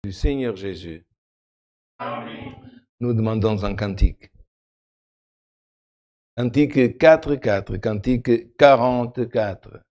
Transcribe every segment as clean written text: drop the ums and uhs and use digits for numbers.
Du Seigneur Jésus, Amen. nous demandons un cantique. Cantique 4, cantique 44.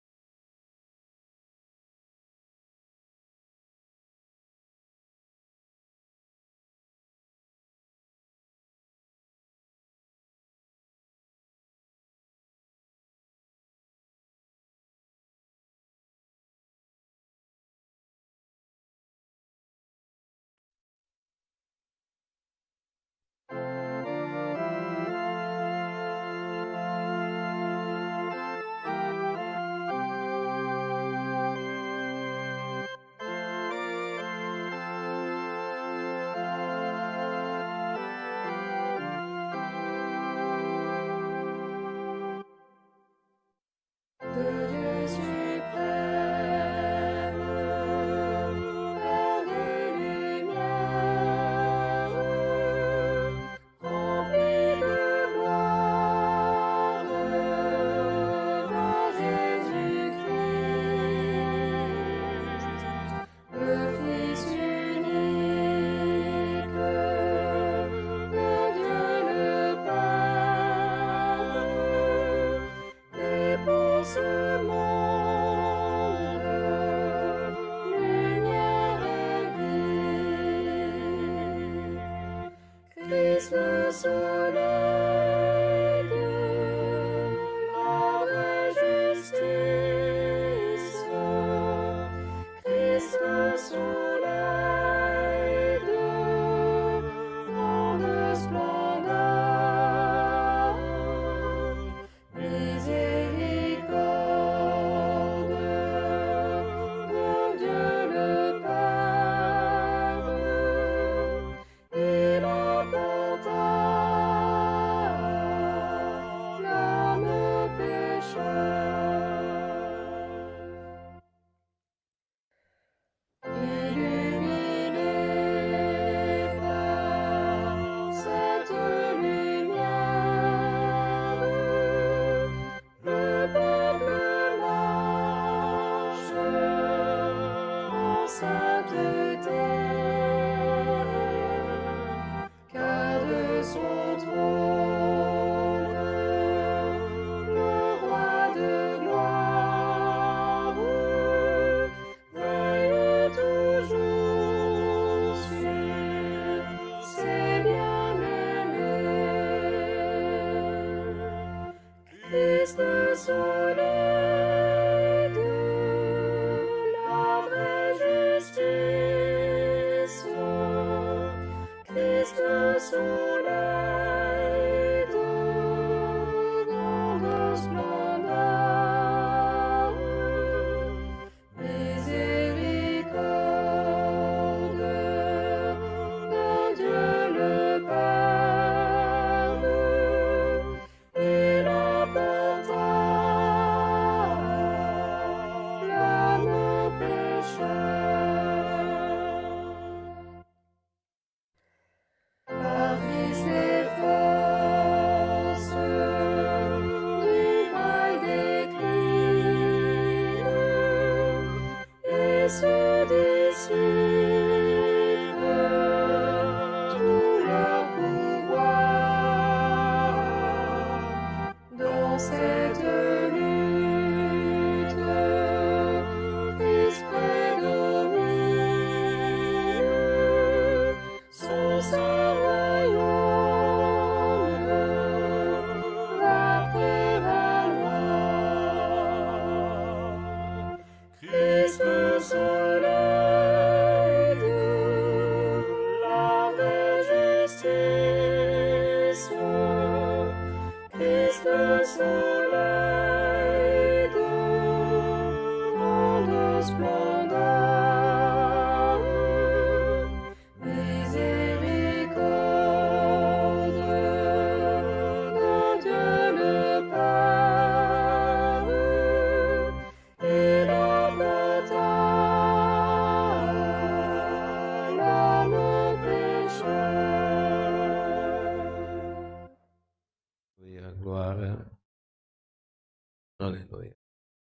Alléluia.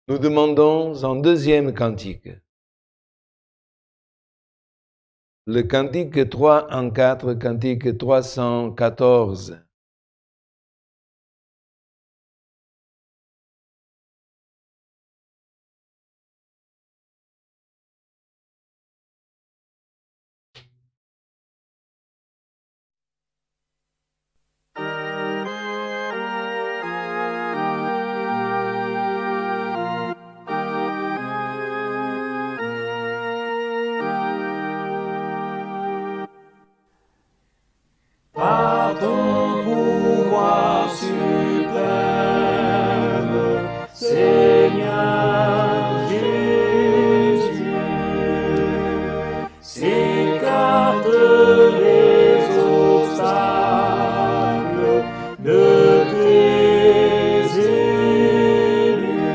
Nous demandons un deuxième cantique. Le cantique 3 en 4, cantique 314. Par ton pouvoir suprême, Seigneur Jésus, s'écarte les obstacles de tes élus.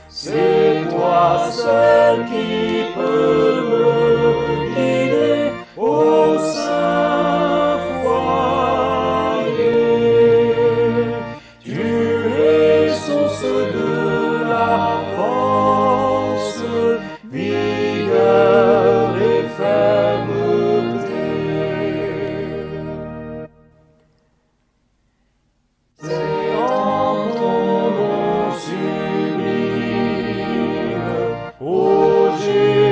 C'est toi seul qui peux me guider au saint foyer. Tu es source de la force, vigueur et fermeté. C'est en ton nom sublime, ô Jésus-Christ,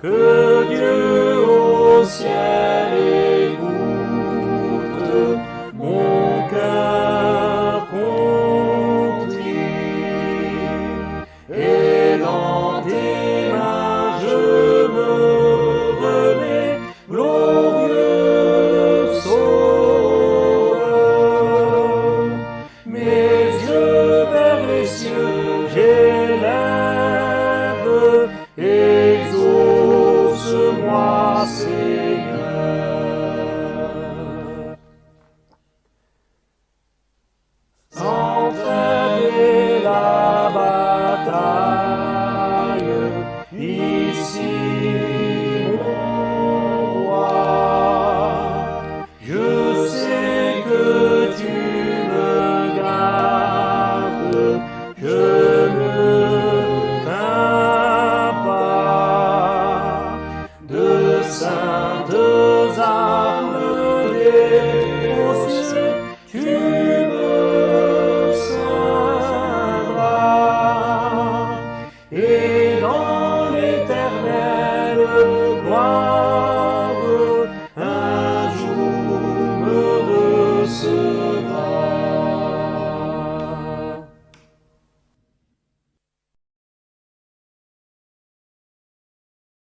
que Dieu au ciel écoute mon cœur contrit. Et dans tes mains je me remets, glorieux Sauveur. Mes yeux vers les cieux j'élève, exauce-moi, Seigneur. Entraîner la bataille, ici mon roi. Je sais que tu me gardes, je ne crains pas. De saintes armes défenses, tu me ceindras, et dans l'éternelle gloire, un jour me recevras.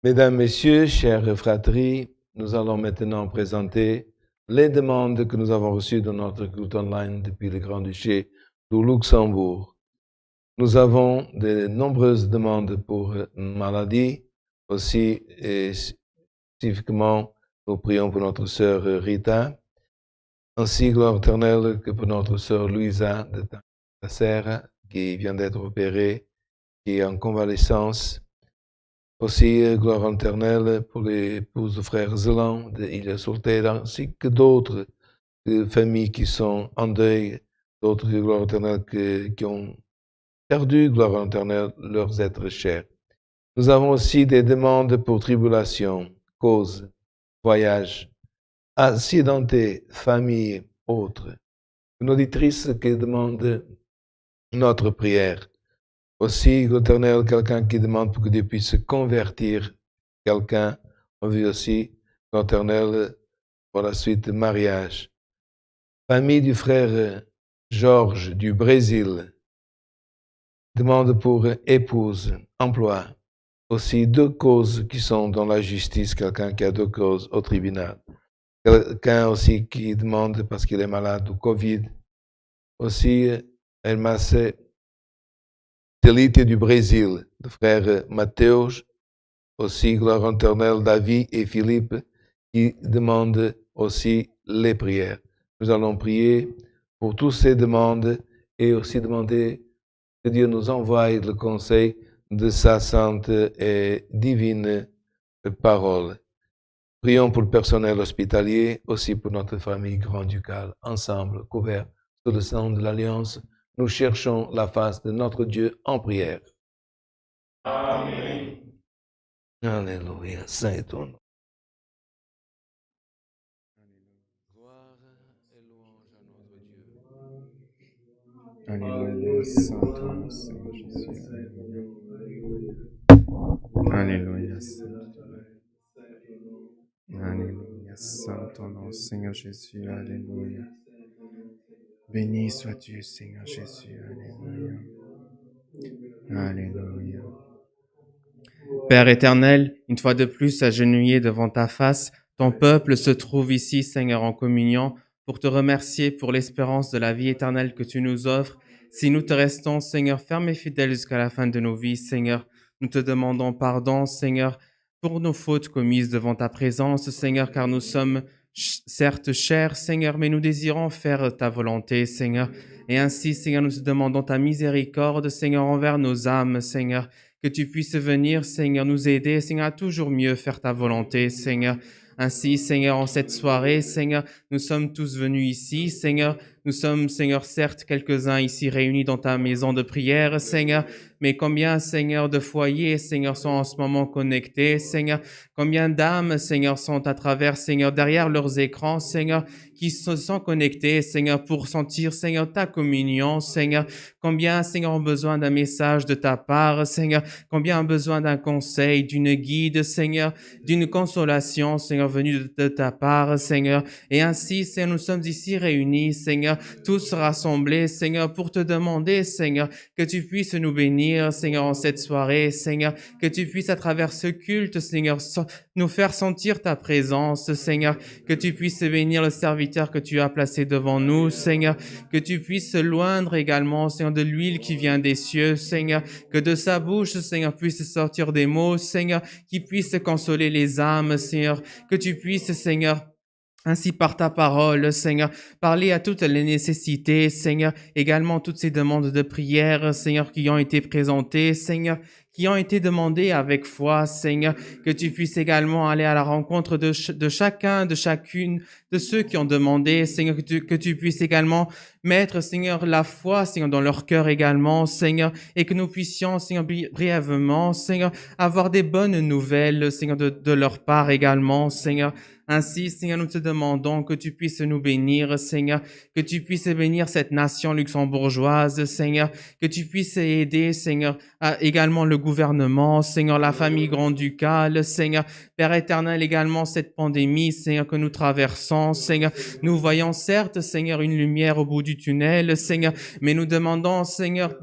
Mesdames, Messieurs, chères fratries, nous allons maintenant présenter les demandes que nous avons reçues dans notre culte online depuis le Grand-Duché du Luxembourg. Nous avons de nombreuses demandes pour maladie, aussi et spécifiquement, nous prions pour notre sœur Rita, ainsi gloire éternelle que pour notre sœur Louisa de Serra, qui vient d'être opérée, qui est en convalescence. Aussi, gloire éternelle pour les épouses de frère Zelan de Ilha Solteira, ainsi que d'autres familles qui sont en deuil, d'autres gloire éternelle qui ont perdu, gloire éternelle, leurs êtres chers. Nous avons aussi des demandes pour tribulation, cause, voyage, accidenté, famille, autres. Une auditrice qui demande notre prière. Aussi, l'Éternel, quelqu'un qui demande pour que Dieu puisse convertir quelqu'un. On veut aussi, l'Éternel, pour la suite, mariage. Famille du frère Georges du Brésil demande pour épouse, emploi. Aussi, 2 causes qui sont dans la justice, quelqu'un qui a 2 causes au tribunal. Quelqu'un aussi qui demande parce qu'il est malade du Covid. Aussi, El Macé Delite du Brésil, le frère Mateus, aussi gloire éternelle David et Philippe, qui demandent aussi les prières. Nous allons prier pour toutes ces demandes et aussi demander que Dieu nous envoie le conseil de sa sainte et divine parole. Prions pour le personnel hospitalier, aussi pour notre famille grand-ducale, ensemble, couverts sous le sang de l'Alliance. Nous cherchons la face de notre Dieu en prière. Amen. Alléluia, saint est ton nom. Gloire et louange à notre Dieu. Alléluia, saint ton nom, Seigneur Jésus. Alléluia, saint. Alléluia, saint ton nom, Seigneur Jésus. Alléluia. Béni sois-tu, Seigneur Jésus. Alléluia. Alléluia. Père éternel, une fois de plus agenouillé devant ta face, ton peuple se trouve ici, Seigneur, en communion, pour te remercier pour l'espérance de la vie éternelle que tu nous offres. Si nous te restons, Seigneur, fermes et fidèles jusqu'à la fin de nos vies, Seigneur, nous te demandons pardon, Seigneur, pour nos fautes commises devant ta présence, Seigneur, car nous sommes certes chers, Seigneur, mais nous désirons faire ta volonté, Seigneur. Et ainsi, Seigneur, nous te demandons ta miséricorde, Seigneur, envers nos âmes, Seigneur, que tu puisses venir, Seigneur, nous aider, Seigneur, à toujours mieux faire ta volonté, Seigneur. Ainsi, Seigneur, en cette soirée, Seigneur, nous sommes tous venus ici, Seigneur. Nous sommes, Seigneur, certes, quelques-uns ici réunis dans ta maison de prière, Seigneur, mais combien, Seigneur, de foyers, Seigneur, sont en ce moment connectés, Seigneur. Combien d'âmes, Seigneur, sont à travers, Seigneur, derrière leurs écrans, Seigneur, qui se sont connectés, Seigneur, pour sentir, Seigneur, ta communion, Seigneur. Combien, Seigneur, ont besoin d'un message de ta part, Seigneur. Combien ont besoin d'un conseil, d'une guide, Seigneur, d'une consolation, Seigneur, venue de ta part, Seigneur. Et ainsi, Seigneur, nous sommes ici réunis, Seigneur, tous rassemblés, Seigneur, pour te demander, Seigneur, que tu puisses nous bénir, Seigneur, en cette soirée, Seigneur, que tu puisses à travers ce culte, Seigneur, nous faire sentir ta présence, Seigneur, que tu puisses bénir le serviteur que tu as placé devant nous, Seigneur, que tu puisses loindre également, Seigneur, de l'huile qui vient des cieux, Seigneur, que de sa bouche, Seigneur, puisse sortir des mots, Seigneur, qui puissent consoler les âmes, Seigneur, que tu puisses, Seigneur, ainsi par ta parole, Seigneur, parler à toutes les nécessités, Seigneur, également toutes ces demandes de prière, Seigneur, qui ont été présentées, Seigneur, qui ont été demandées avec foi, Seigneur, que tu puisses également aller à la rencontre de chacun, de chacune, de ceux qui ont demandé, Seigneur, que tu puisses également mettre, Seigneur, la foi, Seigneur, dans leur cœur également, Seigneur, et que nous puissions, Seigneur, brièvement, Seigneur, avoir des bonnes nouvelles, Seigneur, de leur part également, Seigneur. Ainsi, Seigneur, nous te demandons que tu puisses nous bénir, Seigneur, que tu puisses bénir cette nation luxembourgeoise, Seigneur, que tu puisses aider, Seigneur, également le gouvernement, Seigneur, la famille grand-ducale, Seigneur, Père éternel, également cette pandémie, Seigneur, que nous traversons, Seigneur. Nous voyons certes, Seigneur, une lumière au bout du tunnel, Seigneur, mais nous demandons, Seigneur,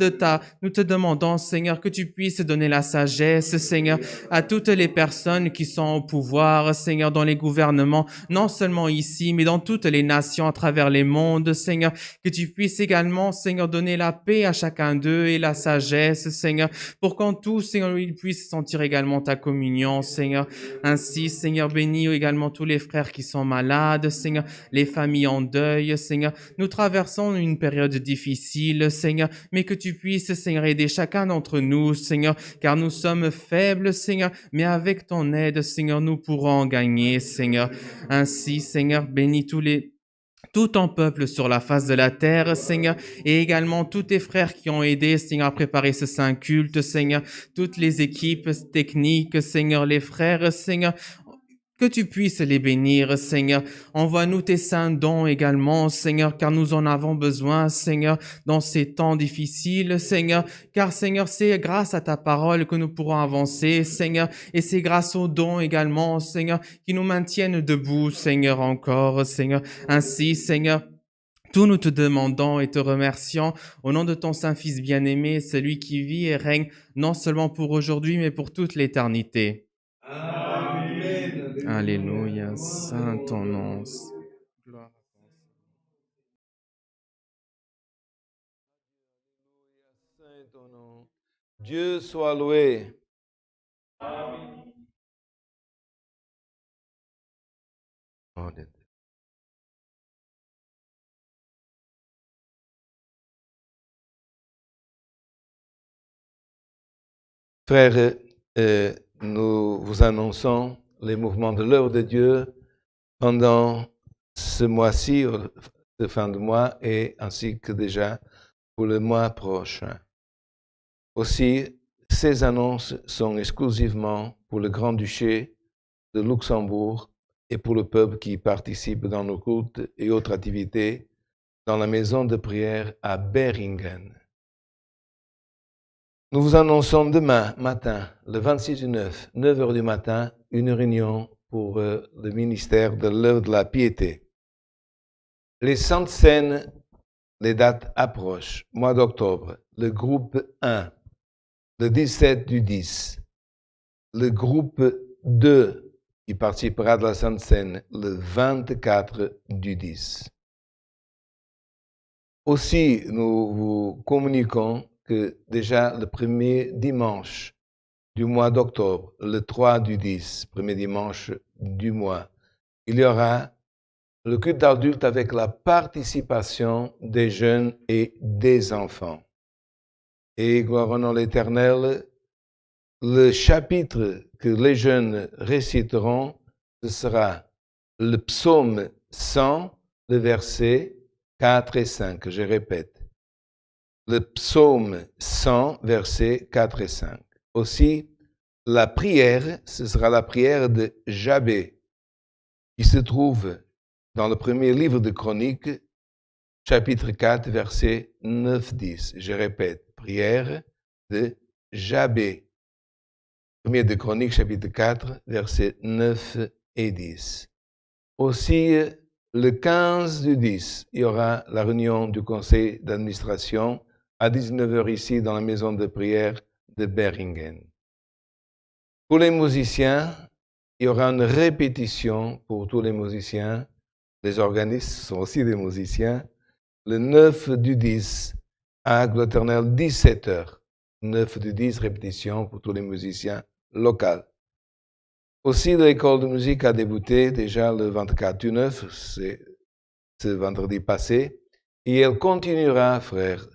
nous te demandons, Seigneur, que tu puisses donner la sagesse, Seigneur, à toutes les personnes qui sont au pouvoir, Seigneur, dans les gouvernements, non seulement ici, mais dans toutes les nations à travers les mondes, Seigneur, que tu puisses également, Seigneur, donner la paix à chacun d'eux et la sagesse, Seigneur, pour qu'en tout, Seigneur, ils puissent sentir également ta communion, Seigneur. Ainsi, Seigneur, bénis également tous les frères qui sont malades, Seigneur, les familles en deuil, Seigneur. Nous traversons une période difficile, Seigneur, mais que tu puisses, Seigneur, aider chacun d'entre nous, Seigneur, car nous sommes faibles, Seigneur, mais avec ton aide, Seigneur, nous pourrons gagner, Seigneur. Ainsi, Seigneur, bénis tout ton peuple sur la face de la terre, Seigneur, et également tous tes frères qui ont aidé, Seigneur, à préparer ce saint culte, Seigneur, toutes les équipes techniques, Seigneur, les frères, Seigneur, que tu puisses les bénir, Seigneur. Envoie-nous tes saints dons également, Seigneur, car nous en avons besoin, Seigneur, dans ces temps difficiles, Seigneur, car, Seigneur, c'est grâce à ta parole que nous pourrons avancer, Seigneur, et c'est grâce aux dons également, Seigneur, qui nous maintiennent debout, Seigneur, encore, Seigneur. Ainsi, Seigneur, tout nous te demandons et te remercions au nom de ton Saint-Fils bien-aimé, celui qui vit et règne non seulement pour aujourd'hui, mais pour toute l'éternité. Amen. Alléluia, saint ton nom. Gloire. Saint est ton nom. Dieu soit loué. Oh, Dieu. Frères, nous vous annonçons les mouvements de l'œuvre de Dieu pendant ce mois-ci, de fin de mois, et ainsi que déjà pour le mois prochain. Aussi, ces annonces sont exclusivement pour le Grand-Duché de Luxembourg et pour le peuple qui participe dans nos cultes et autres activités dans la maison de prière à Beringen. Nous vous annonçons demain matin, le 26 du 9, 9 heures du matin, une réunion pour le ministère de l'œuvre de la piété. Les Saintes Scènes, les dates approchent. Mois d'octobre, le groupe 1, le 17 du 10. Le groupe 2, qui participera de la Sainte Seine, le 24 du 10. Aussi, nous vous communiquons que déjà le premier dimanche du mois d'octobre, le 3 du 10, premier dimanche du mois, il y aura le culte d'adulte avec la participation des jeunes et des enfants. Et gloire au nom de l'Éternel, le chapitre que les jeunes réciteront, ce sera le psaume 100, le verset 4 et 5. Je répète. Le psaume 100, versets 4 et 5. Aussi, la prière, ce sera la prière de Jabé, qui se trouve dans le premier livre de Chroniques, chapitre 4, versets 9-10. Je répète, prière de Jabé. Premier de Chroniques, chapitre 4, versets 9 et 10. Aussi, le 15 du 10, il y aura la réunion du conseil d'administration à 19 heures ici dans la maison de prière de Beringen. Pour les musiciens, il y aura une répétition pour tous les musiciens. Les organistes sont aussi des musiciens. Le 9 du 10 à l'Éternel, 17 heures. 9 du 10, répétition pour tous les musiciens locaux. Aussi, l'école de musique a débuté déjà le 24 du 9, c'est ce vendredi passé, et elle continuera, frère,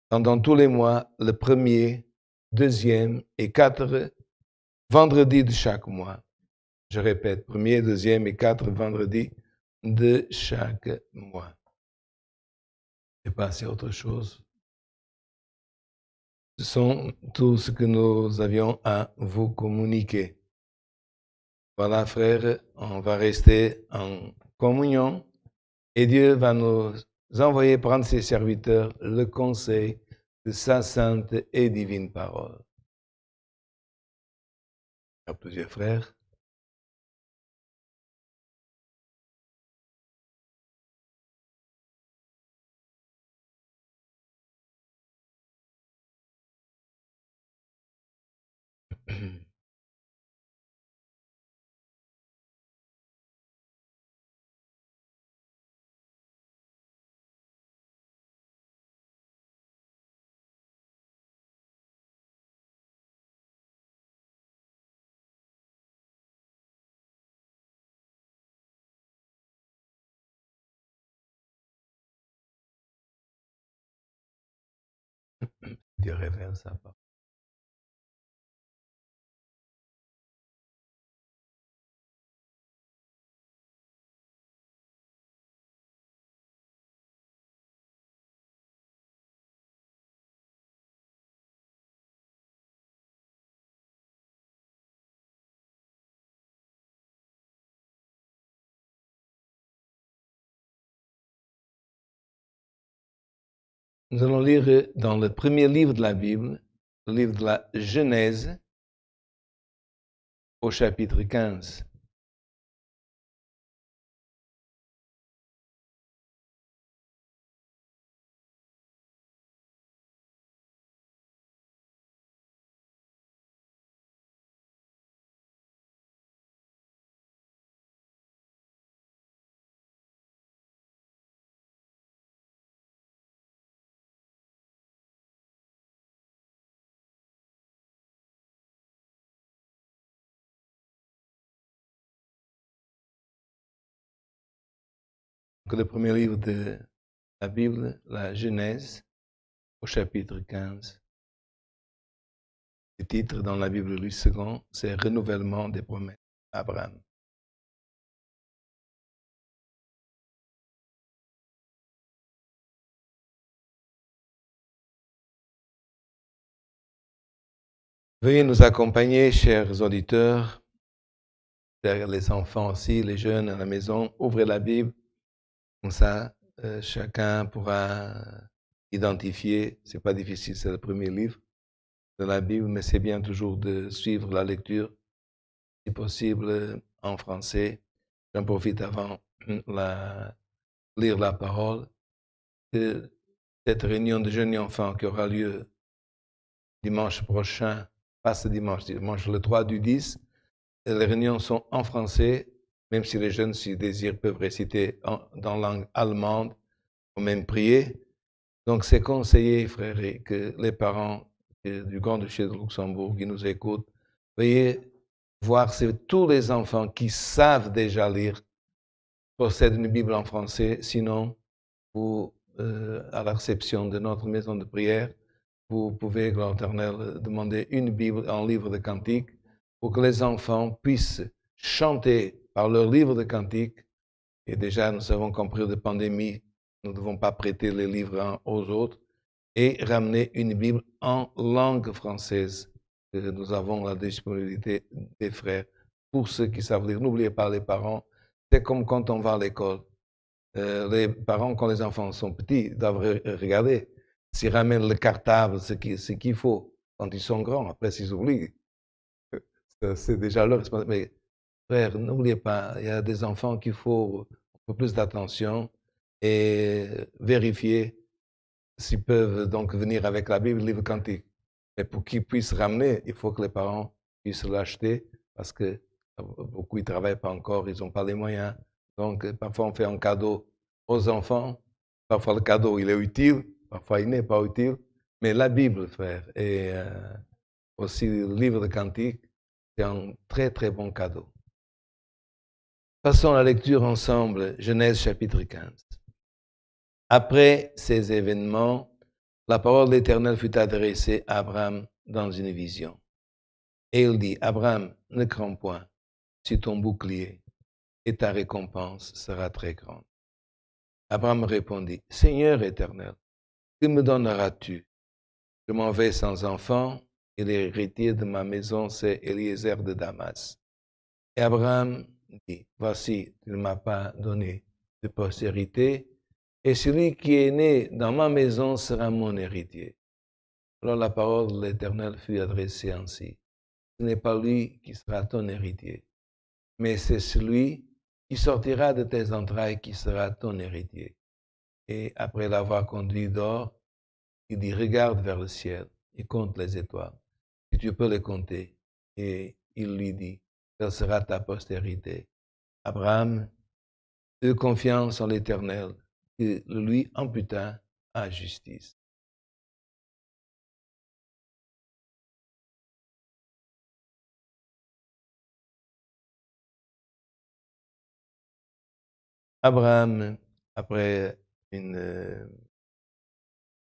pendant tous les mois, le 1er, 2e et 4 vendredis de chaque mois. Je répète, 1er, 2e et 4 vendredis de chaque mois. Et passer à autre chose. Ce sont tout ce que nous avions à vous communiquer. Voilà, frères, on va rester en communion et Dieu va nous envoyer prendre ses serviteurs le conseil de sa sainte et divine parole. Il y a plusieurs frères. Dieu révèle sa parole. Nous allons lire dans le premier livre de la Bible, le livre de la Genèse, au chapitre 15. Le premier livre de la Bible, la Genèse, au chapitre 15. Le titre dans la Bible Louis II, c'est Renouvellement des promesses d'Abraham. Veuillez nous accompagner, chers auditeurs, les enfants aussi, les jeunes à la maison. Ouvrez la Bible, comme ça, chacun pourra identifier. C'est pas difficile, c'est le premier livre de la Bible, mais c'est bien toujours de suivre la lecture, si possible, en français. J'en profite avant lire la parole de cette réunion de jeunes enfants qui aura lieu dimanche prochain, pas ce dimanche, dimanche le 3 du 10. Les réunions sont en français, même si les jeunes, s'ils désirent, peuvent réciter dans langue allemande ou même prier. Donc, c'est conseillé, frères, et que les parents du Grand-Duché de Luxembourg qui nous écoutent, veuillez voir si tous les enfants qui savent déjà lire possèdent une Bible en français. Sinon, vous, à la réception de notre maison de prière, vous pouvez, gloire éternelle, demander une Bible en livre de cantiques pour que les enfants puissent chanter par leur livre de cantiques. Et déjà, nous savons qu'en période de pandémie, nous ne devons pas prêter les livres aux autres et ramener une Bible en langue française. Nous avons la disponibilité des frères. Pour ceux qui savent lire, n'oubliez pas les parents, c'est comme quand on va à l'école. Les parents, quand les enfants sont petits, doivent regarder s'ils ramènent le cartable, ce qu'il faut. Quand ils sont grands, après, s'ils oublient, c'est déjà leur responsabilité. Mais frère, n'oubliez pas, il y a des enfants qu'il faut un peu plus d'attention et vérifier s'ils peuvent donc venir avec la Bible, le livre cantique. Mais pour qu'ils puissent ramener, il faut que les parents puissent l'acheter parce que beaucoup, ils ne travaillent pas encore, ils n'ont pas les moyens. Donc, parfois, on fait un cadeau aux enfants. Parfois, le cadeau, il est utile. Parfois, il n'est pas utile. Mais la Bible, frère, et aussi le livre de cantique, c'est un très, très bon cadeau. Passons à la lecture ensemble, Genèse chapitre 15. Après ces événements, la parole de l'Éternel fut adressée à Abraham dans une vision. Et il dit, Abraham, ne crains point, c'est ton bouclier, et ta récompense sera très grande. Abraham répondit, Seigneur éternel, que me donneras-tu? Je m'en vais sans enfant, et l'héritier de ma maison, c'est Eliezer de Damas. Et Abraham dit, voici, tu ne m'as pas donné de postérité, et celui qui est né dans ma maison sera mon héritier. Alors la parole de l'Éternel fut adressée ainsi. Ce n'est pas lui qui sera ton héritier, mais c'est celui qui sortira de tes entrailles qui sera ton héritier. Et après l'avoir conduit dehors, il dit, regarde vers le ciel et compte les étoiles, si tu peux les compter. Et il lui dit, quelle sera ta postérité? Abraham eut confiance en l'Éternel, qui lui imputa à justice. Abraham, après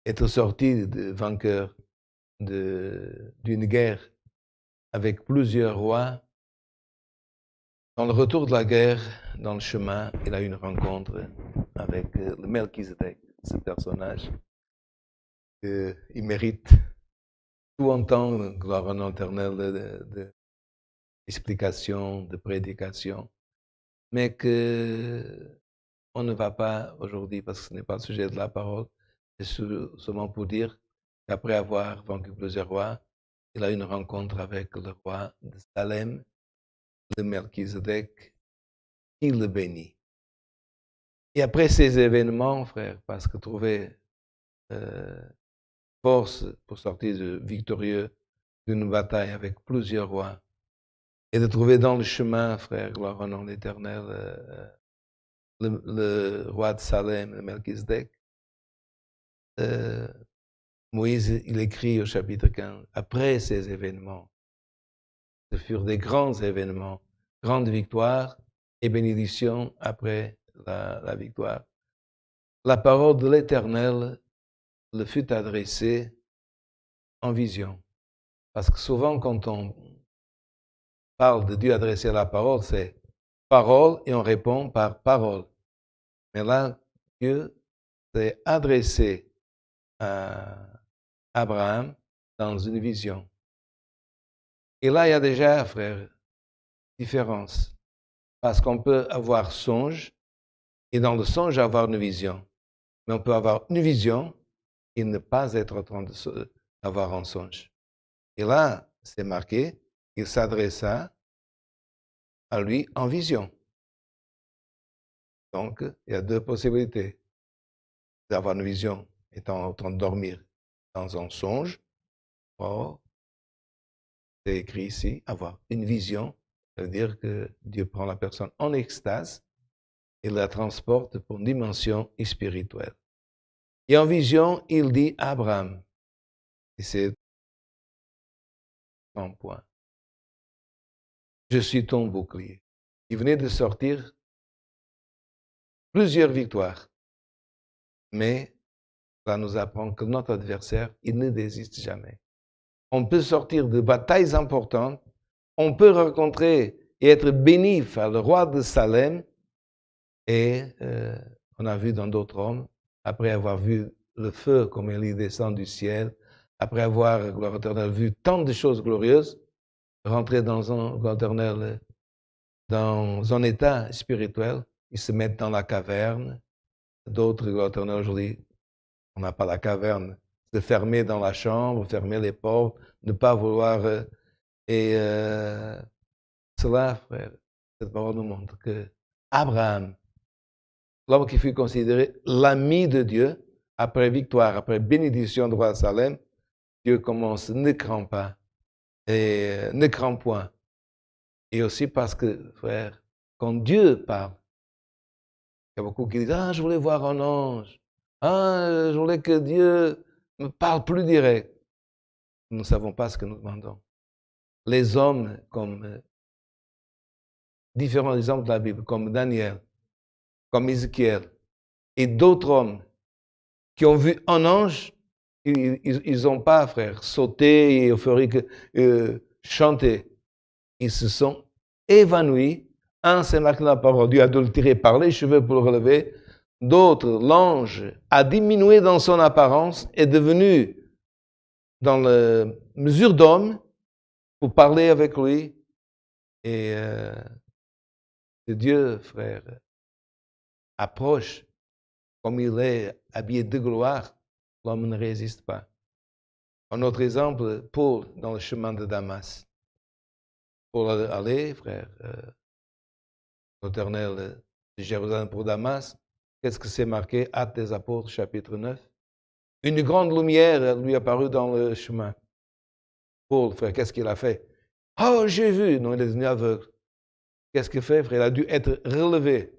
être sorti de vainqueur d'une guerre avec plusieurs rois, dans le retour de la guerre, dans le chemin, il a eu une rencontre avec le Melchizedek, ce personnage. Il mérite tout entendre, gloire en éternel, d'explication, de prédication, mais que on ne va pas aujourd'hui, parce que ce n'est pas le sujet de la parole, c'est seulement pour dire qu'après avoir vaincu plusieurs rois, il a eu une rencontre avec le roi de Salem, le Melchizedek, il le bénit. Et après ces événements, frère, parce que trouver force pour sortir victorieux d'une bataille avec plusieurs rois, et de trouver dans le chemin, frère, gloire au nom d'Éternel, le roi de Salem, le Melchizedek, Moïse, il écrit au chapitre 15, après ces événements, ce furent des grands événements, grandes victoires et bénédictions après la victoire. La parole de l'Éternel le fut adressée en vision. Parce que souvent, quand on parle de Dieu adressé à la parole, c'est parole et on répond par parole. Mais là, Dieu s'est adressé à Abraham dans une vision. Et là, il y a déjà, frère, différence. Parce qu'on peut avoir songe, et dans le songe, avoir une vision. Mais on peut avoir une vision et ne pas être en train d'avoir un songe. Et là, c'est marqué, il s'adressa à lui en vision. Donc, il y a deux possibilités d'avoir une vision étant en train de dormir dans un songe. Or, c'est écrit ici, avoir une vision, ça veut dire que Dieu prend la personne en extase et la transporte pour une dimension spirituelle. Et en vision, il dit à Abraham, et c'est un point, je suis ton bouclier. Il venait de sortir plusieurs victoires, mais ça nous apprend que notre adversaire, il ne désiste jamais. On peut sortir de batailles importantes, on peut rencontrer et être béni par le roi de Salem, et on a vu dans d'autres hommes, après avoir vu le feu comme il descend du ciel, après avoir, gloire éternelle, vu tant de choses glorieuses, rentrer dans un, gloire éternelle, dans un état spirituel, ils se mettent dans la caverne. D'autres, gloire éternelle, aujourd'hui, on n'a pas la caverne, se fermer dans la chambre, fermer les portes, ne pas vouloir. Cela, frère, cette parole nous montre que Abraham, l'homme qui fut considéré l'ami de Dieu, après victoire, après bénédiction de roi Salem, Dieu commence, ne crains pas, et ne crains point. Et aussi parce que, frère, quand Dieu parle, il y a beaucoup qui disent, ah, je voulais voir un ange, ah, je voulais que Dieu me parle plus direct. Nous ne savons pas ce que nous demandons. Les hommes, comme différents exemples de la Bible, comme Daniel, comme Ézéchiel, et d'autres hommes qui ont vu un ange, ils n'ont pas, frère, sauté, euphorique, chanté. Ils se sont évanouis. Un s'est marqué la parole, Dieu a dû le tirer par les cheveux pour le relever. D'autres, l'ange a diminué dans son apparence, est devenu dans la mesure d'homme pour parler avec lui. Et Dieu, frère, approche comme il est habillé de gloire, l'homme ne résiste pas. Un autre exemple, Paul dans le chemin de Damas. Pour aller, frère, l'Éternel de Jérusalem pour Damas, qu'est-ce que c'est marqué? Actes des Apôtres, chapitre 9. Une grande lumière lui apparut dans le chemin. Paul, frère, qu'est-ce qu'il a fait? Oh, j'ai vu! Non, il est devenu aveugle. Qu'est-ce qu'il fait, frère? Il a dû être relevé.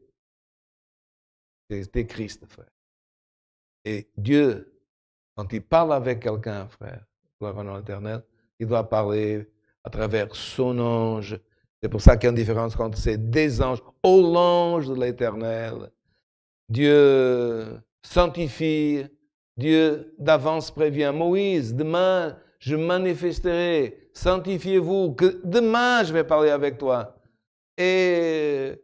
C'était Christ, frère. Et Dieu, quand il parle avec quelqu'un, frère, gloire au nom éternel, il doit parler à travers son ange. C'est pour ça qu'il y a une différence quand c'est des anges, ô l'ange de l'éternel. Dieu sanctifie, Dieu d'avance prévient. Moïse, demain, je manifesterai, sanctifiez-vous, que demain, je vais parler avec toi. Et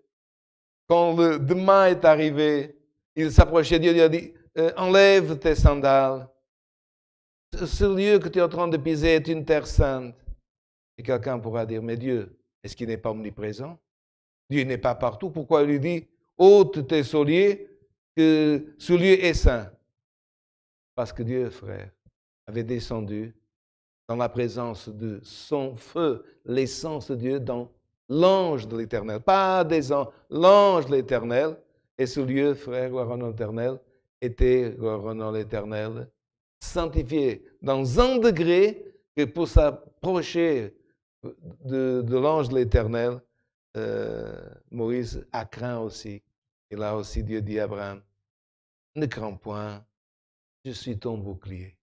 quand le demain est arrivé, il s'approchait de Dieu, il a dit, enlève tes sandales. Ce lieu que tu es en train de piser est une terre sainte. Et quelqu'un pourra dire, mais Dieu, est-ce qu'il n'est pas omniprésent? Dieu n'est pas partout. Pourquoi il lui dit, ôte tes souliers, que ce lieu est saint? Parce que Dieu, frère, avait descendu dans la présence de son feu, l'essence de Dieu dans l'ange de l'Éternel. Pas des anges, l'ange de l'Éternel. Et ce lieu, frère, gloire au nom éternel, était, gloire au nom l'Éternel, sanctifié dans un degré que pour s'approcher de l'ange de l'Éternel, Moïse a craint aussi. Et là aussi, Dieu dit à Abraham, ne crains point, je suis ton bouclier.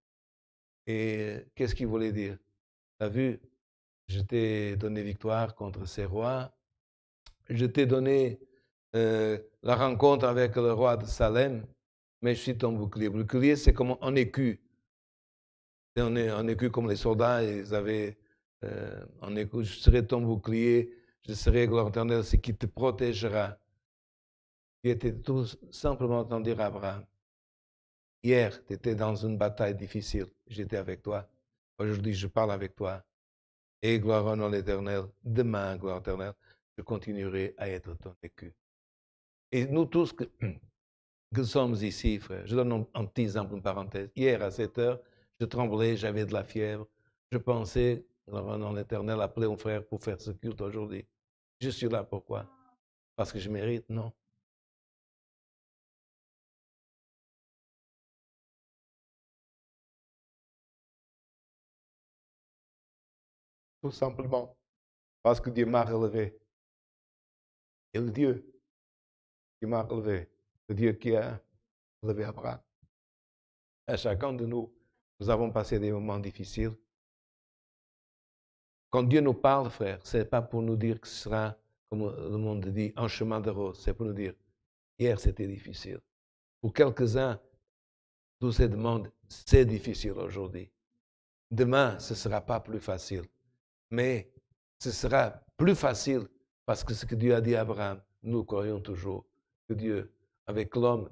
Et qu'est-ce qu'il voulait dire? Tu as vu, je t'ai donné victoire contre ces rois, je t'ai donné la rencontre avec le roi de Salem, mais je suis ton bouclier. Le bouclier, c'est comme un écu. Un écu comme les soldats, ils avaient un écu. Je serai ton bouclier, je serai, gloire éternelle, ce qui te protégera. Tu étais tout simplement en dire à Abraham, hier, tu étais dans une bataille difficile, j'étais avec toi. Aujourd'hui, je parle avec toi. Et gloire au nom de l'Éternel, demain, gloire éternelle, je continuerai à être ton écu. Et nous tous que sommes ici, frère, je donne un petit exemple, une parenthèse. Hier, à 7 heures, je tremblais, j'avais de la fièvre. Je pensais, gloire au nom de l'Éternel, appeler un frère pour faire ce culte aujourd'hui. Je suis là, pourquoi? Parce que je mérite? Non. Tout simplement parce que Dieu m'a relevé. Et le Dieu qui m'a relevé, le Dieu qui a relevé Abraham. À chacun de nous, nous avons passé des moments difficiles. Quand Dieu nous parle, frère, ce n'est pas pour nous dire que ce sera, comme le monde dit, un chemin de rose. C'est pour nous dire, hier c'était difficile. Pour quelques-uns, toutes ces demandes, c'est difficile aujourd'hui. Demain, ce ne sera pas plus facile. Mais ce sera plus facile parce que ce que Dieu a dit à Abraham, nous croyons toujours que Dieu, avec l'homme,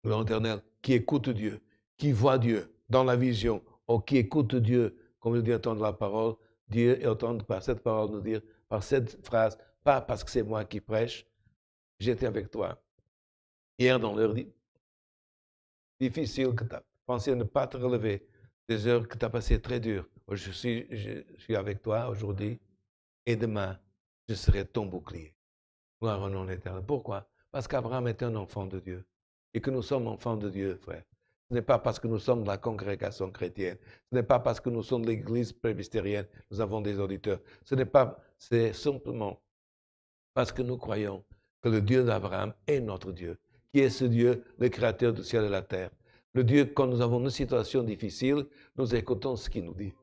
l'Éternel, qui écoute Dieu, qui voit Dieu dans la vision, ou qui écoute Dieu, comme il dit entendre la parole, Dieu est entendre par cette parole nous dire, par cette phrase, pas parce que c'est moi qui prêche, j'étais avec toi. Hier, dans l'heure difficile que tu as pensé ne pas te relever, des heures que tu as passées très dures, je suis avec toi aujourd'hui et demain, je serai ton bouclier. Gloire au nom de l'Éternel. Pourquoi? Parce qu'Abraham est un enfant de Dieu et que nous sommes enfants de Dieu, frère. Ce n'est pas parce que nous sommes de la congrégation chrétienne, ce n'est pas parce que nous sommes de l'église presbytérienne, nous avons des auditeurs. C'est simplement parce que nous croyons que le Dieu d'Abraham est notre Dieu, qui est ce Dieu, le créateur du ciel et de la terre. Le Dieu, quand nous avons une situation difficile, nous écoutons ce qu'il nous dit.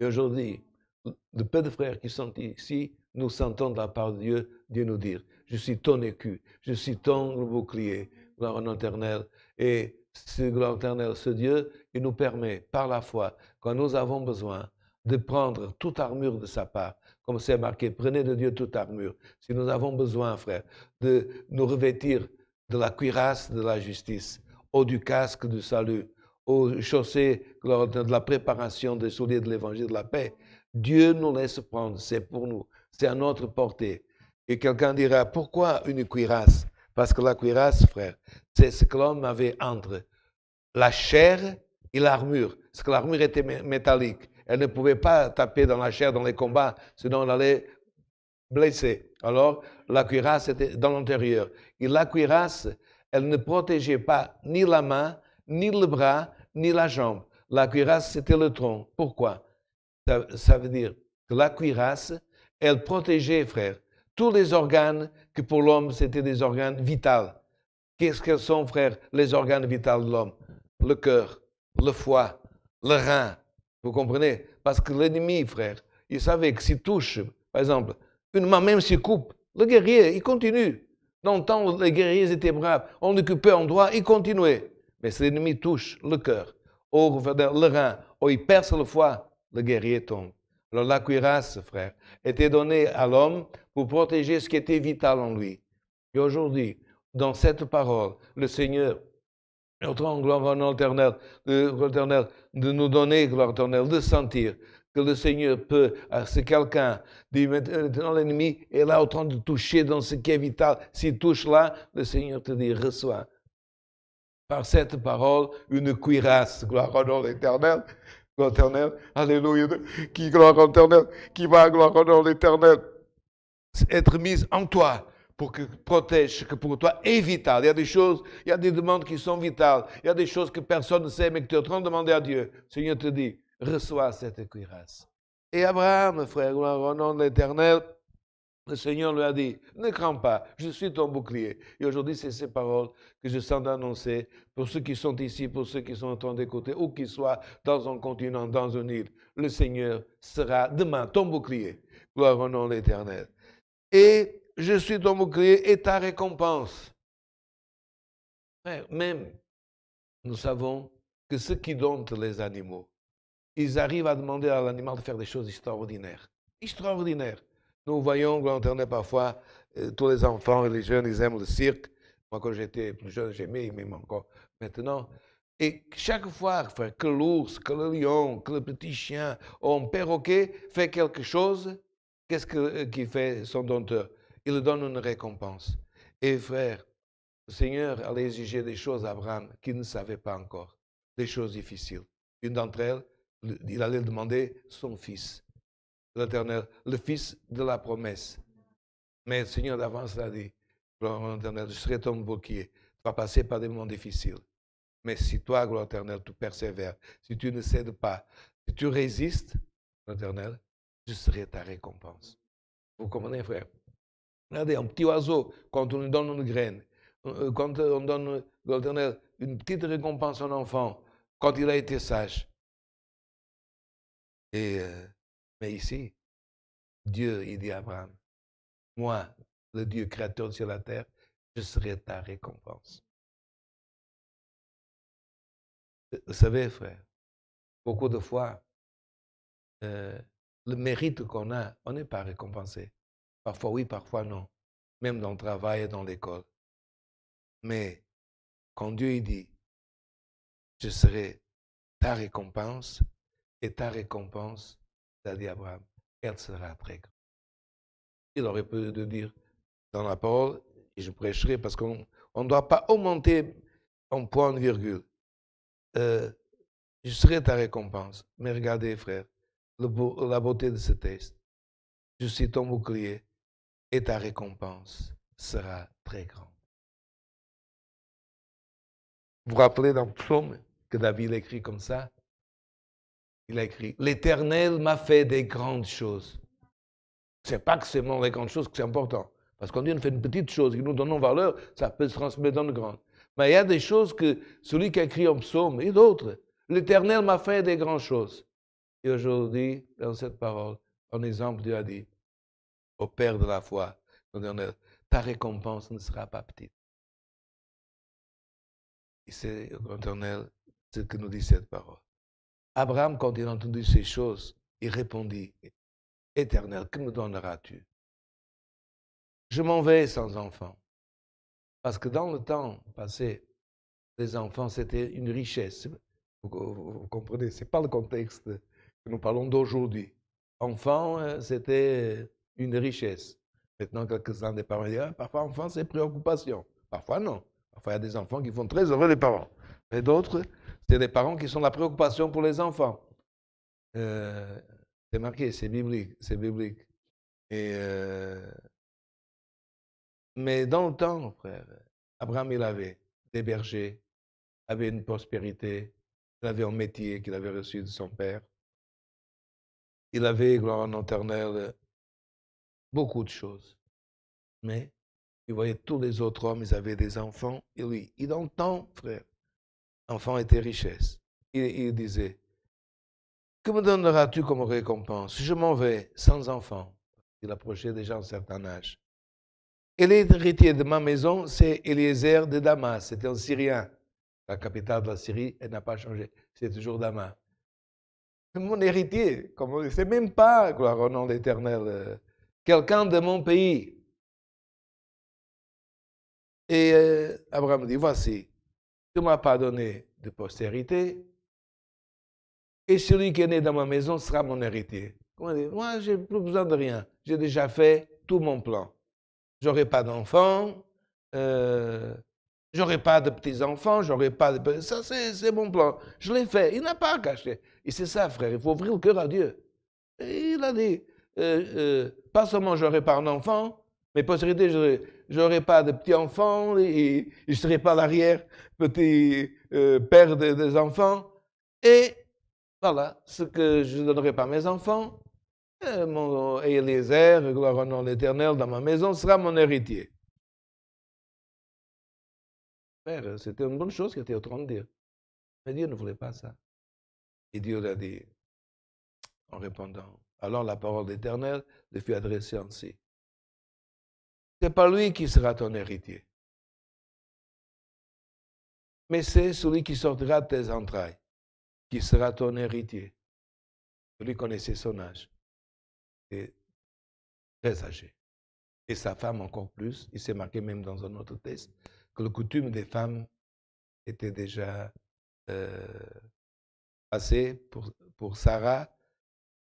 Et aujourd'hui, de peu de frères qui sont ici, nous sentons de la part de Dieu, Dieu nous dire, je suis ton écu, je suis ton bouclier, gloire au nom éternel. Et ce gloire éternel, ce Dieu, il nous permet, par la foi, quand nous avons besoin, de prendre toute armure de sa part, comme c'est marqué, prenez de Dieu toute armure. Si nous avons besoin, frère, de nous revêtir de la cuirasse de la justice, ou du casque du salut, aux chaussées de la préparation des souliers de l'évangile de la paix, Dieu nous laisse prendre, c'est pour nous, c'est à notre portée. Et quelqu'un dira, pourquoi une cuirasse? Parce que la cuirasse, frère, c'est ce que l'homme avait entre la chair et l'armure. Parce que l'armure était métallique. Elle ne pouvait pas taper dans la chair dans les combats, sinon elle allait blesser. Alors, la cuirasse était dans l'intérieur. Et la cuirasse, elle ne protégeait pas ni la main, ni le bras, ni la jambe. La cuirasse, c'était le tronc. Pourquoi? Ça veut dire que la cuirasse, elle protégeait, frère, tous les organes que pour l'homme, c'était des organes vitaux. Qu'est-ce que sont, frère, les organes vitaux de l'homme? Le cœur, le foie, le rein. Vous comprenez? Parce que l'ennemi, frère, il savait que s'il touche, par exemple, une main même s'il coupe, le guerrier, il continue. Dans le temps où les guerriers étaient braves, on le coupait en doigt, il continuait. Mais si l'ennemi touche le cœur, ou le rein, ou il perce le foie, le guerrier tombe. Alors la cuirasse, frère, était donnée à l'homme pour protéger ce qui était vital en lui. Et aujourd'hui, dans cette parole, le Seigneur, notre gloire au nom éternel, de nous donner, gloire éternelle, de sentir que le Seigneur peut, si quelqu'un dit maintenant l'ennemi est là en train de toucher dans ce qui est vital, s'il touche là, le Seigneur te dit, reçois. Par cette parole, une cuirasse, gloire au nom éternel, gloire éternelle, alléluia, qui gloire éternelle, qui va, gloire au nom éternel, être mise en toi pour que protège ce que pour toi est vital. Il y a des choses, il y a des demandes qui sont vitales, il y a des choses que personne ne sait, mais que tu es en train de demander à Dieu. Le Seigneur te dit, reçois cette cuirasse. Et Abraham, frère, gloire au nom de l'Éternel, le Seigneur lui a dit, ne crains pas, je suis ton bouclier. Et aujourd'hui, c'est ces paroles que je sens d'annoncer pour ceux qui sont ici, pour ceux qui sont en train d'écouter, ou qui soient dans un continent, dans une île. Le Seigneur sera demain ton bouclier. Gloire au nom de l'Éternel. Et je suis ton bouclier et ta récompense. Frère, même, nous savons que ceux qui domptent les animaux, ils arrivent à demander à l'animal de faire des choses extraordinaires. Extraordinaires. Nous voyons, gloire éternelle, parfois, tous les enfants et les jeunes, ils aiment le cirque. Moi, quand j'étais plus jeune, j'aimais, même encore maintenant. Et chaque fois, frère, que l'ours, que le lion, que le petit chien ou un perroquet fait quelque chose, qu'est-ce qu'il fait son dompteur? Il lui donne une récompense. Et frère, le Seigneur allait exiger des choses à Abraham qu'il ne savait pas encore, des choses difficiles. Une d'entre elles, il allait demander son fils, l'Éternel, le fils de la promesse. Mais le Seigneur d'avance l'a dit, gloire éternelle, je serai ton bouclier. Tu vas passer par des moments difficiles. Mais si toi, gloire éternelle, tu persévères, si tu ne cèdes pas, si tu résistes, gloire éternelle, je serai ta récompense. Vous comprenez, frère? Regardez, un petit oiseau, quand on lui donne une graine, quand on donne, gloire éternelle, une petite récompense à un enfant, quand il a été sage. Mais ici, Dieu, il dit à Abraham, moi, le Dieu créateur de ciel et la terre, je serai ta récompense. Vous savez, frère, beaucoup de fois, le mérite qu'on a, on n'est pas récompensé. Parfois oui, parfois non. Même dans le travail et dans l'école. Mais quand Dieu dit, je serai ta récompense, et ta récompense, il a dit Abraham, elle sera très grande. Il aurait pu dire dans la parole, et je prêcherai parce qu'on ne doit pas augmenter en point de virgule. Je serai ta récompense. Mais regardez, frère, la beauté de ce texte. Je suis ton bouclier et ta récompense sera très grande. Vous vous rappelez dans le psaume que David écrit comme ça? Il a écrit, l'Éternel m'a fait des grandes choses. Ce n'est pas que c'est les grandes choses que c'est important. Parce qu'on dit on fait une petite chose, qui nous donne valeur, ça peut se transmettre dans le grand. Mais il y a des choses que celui qui a écrit un psaume et d'autres, l'Éternel m'a fait des grandes choses. Et aujourd'hui, dans cette parole, en exemple, Dieu a dit, au Père de la foi, ta récompense ne sera pas petite. Et c'est, éternel, ce que nous dit cette parole. Abraham, quand il a entendu ces choses, il répondit, Éternel, que me donneras-tu? Je m'en vais sans enfant. Parce que dans le temps passé, les enfants, c'était une richesse. Vous comprenez, ce n'est pas le contexte que nous parlons d'aujourd'hui. Enfant, c'était une richesse. Maintenant, quelques-uns des parents disent, parfois, enfant, c'est préoccupation. Parfois, non. Parfois, il y a des enfants qui font très heureux les parents. Et d'autres, c'est des parents qui sont la préoccupation pour les enfants. C'est marqué, c'est biblique, c'est biblique. Mais dans le temps, frère, Abraham, il avait des bergers, avait une prospérité, il avait un métier qu'il avait reçu de son père. Il avait, gloire en éternel, beaucoup de choses. Mais il voyait tous les autres hommes, ils avaient des enfants. Et lui, dans le temps, frère, enfant était richesse. Il disait, que me donneras-tu comme récompense? Je m'en vais sans enfant. Il approchait déjà un certain âge. Et l'héritier de ma maison, c'est Eliezer de Damas. C'était un Syrien. La capitale de la Syrie, elle n'a pas changé. C'est toujours Damas. Mon héritier, c'est même pas, gloire au nom de l'Éternel, quelqu'un de mon pays. Et Abraham dit, voici, tu ne m'as pas donné de postérité, et celui qui est né dans ma maison sera mon héritier. Moi, je n'ai plus besoin de rien. J'ai déjà fait tout mon plan. Je n'aurai pas d'enfants, j'aurai pas de petits-enfants, j'aurai pas de... Ça, c'est mon plan. Je l'ai fait. Il n'a pas à cacher. Et c'est ça, frère. Il faut ouvrir le cœur à Dieu. Et il a dit, pas seulement j'aurai pas un enfant, mais postérité, je n'aurai pas de petits-enfants et je ne serai pas l'arrière-petit père des enfants. Et voilà, ce que je ne donnerai pas à mes enfants, mon Eliezer, gloire au nom de l'Éternel, dans ma maison, sera mon héritier. Frère, c'était une bonne chose qu'il était en train de dire. Mais Dieu ne voulait pas ça. Et Dieu l'a dit en répondant. Alors la parole d'Éternel lui fut adressée ainsi. Ce n'est pas lui qui sera ton héritier, mais c'est celui qui sortira de tes entrailles qui sera ton héritier. Celui connaissait son âge. Et très âgé. Et sa femme encore plus. Il s'est marqué même dans un autre texte que le coutume des femmes était déjà passé pour Sarah.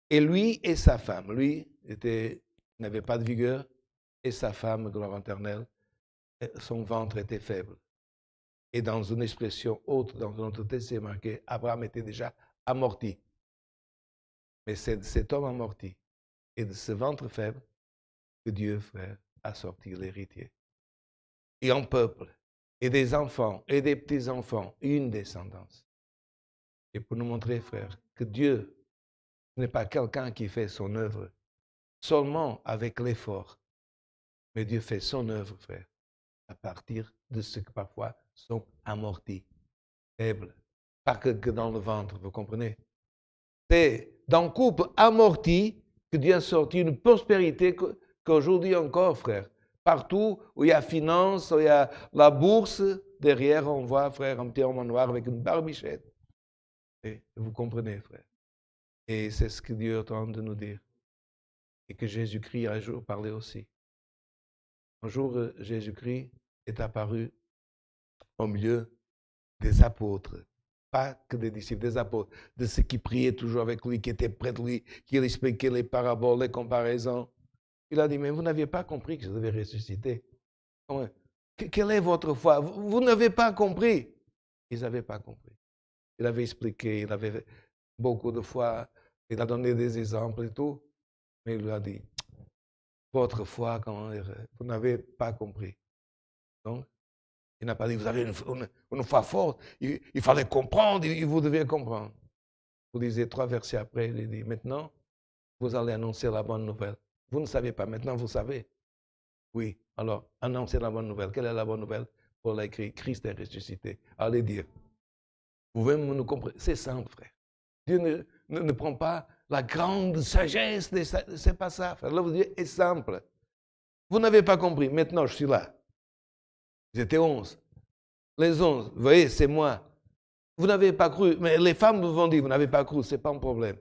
Et lui et sa femme, lui n'avait pas de vigueur, et sa femme, gloire éternelle, son ventre était faible. Et dans une expression autre, dans un autre texte, c'est marqué, Abraham était déjà amorti. Mais c'est de cet homme amorti et de ce ventre faible que Dieu, frère, a sorti l'héritier. Et un peuple, et des enfants, et des petits-enfants, une descendance. Et pour nous montrer, frère, que Dieu n'est pas quelqu'un qui fait son œuvre seulement avec l'effort. Mais Dieu fait son œuvre, frère, à partir de ceux qui parfois sont amortis, faibles. Pas que dans le ventre, vous comprenez? C'est dans le couple amorti que Dieu a sorti une prospérité qu'aujourd'hui encore, frère. Partout où il y a finance, où il y a la bourse, derrière on voit, frère, un petit homme en noir avec une barbichette. Et vous comprenez, frère. Et c'est ce que Dieu est en train de nous dire. Et que Jésus-Christ a un jour parlé aussi. Un jour, Jésus-Christ est apparu au milieu des apôtres. Pas que des disciples, des apôtres, de ceux qui priaient toujours avec lui, qui étaient près de lui, qui expliquaient les paraboles, les comparaisons. Il a dit, mais vous n'aviez pas compris que je devais ressusciter. Quelle est votre foi? Vous n'avez pas compris. Ils n'avaient pas compris. Il avait expliqué, il avait beaucoup de fois, il a donné des exemples et tout, mais il lui a dit, votre foi, vous n'avez pas compris. Donc, il n'a pas dit, vous avez une foi forte, il fallait comprendre, vous deviez comprendre. Vous lisez 3 versets après, il dit, maintenant, vous allez annoncer la bonne nouvelle. Vous ne savez pas, maintenant vous savez. Oui, alors, annoncez la bonne nouvelle. Quelle est la bonne nouvelle? Paul a écrit, Christ est ressuscité. Allez dire. Vous pouvez nous comprendre. C'est simple, frère. Dieu ne prend pas la grande sagesse, c'est pas ça, frère. Là, vous dites, c'est simple. Vous n'avez pas compris, maintenant je suis là. Ils étaient 11. Les 11, vous voyez, c'est moi. Vous n'avez pas cru, mais les femmes vous ont dit, vous n'avez pas cru, ce n'est pas un problème.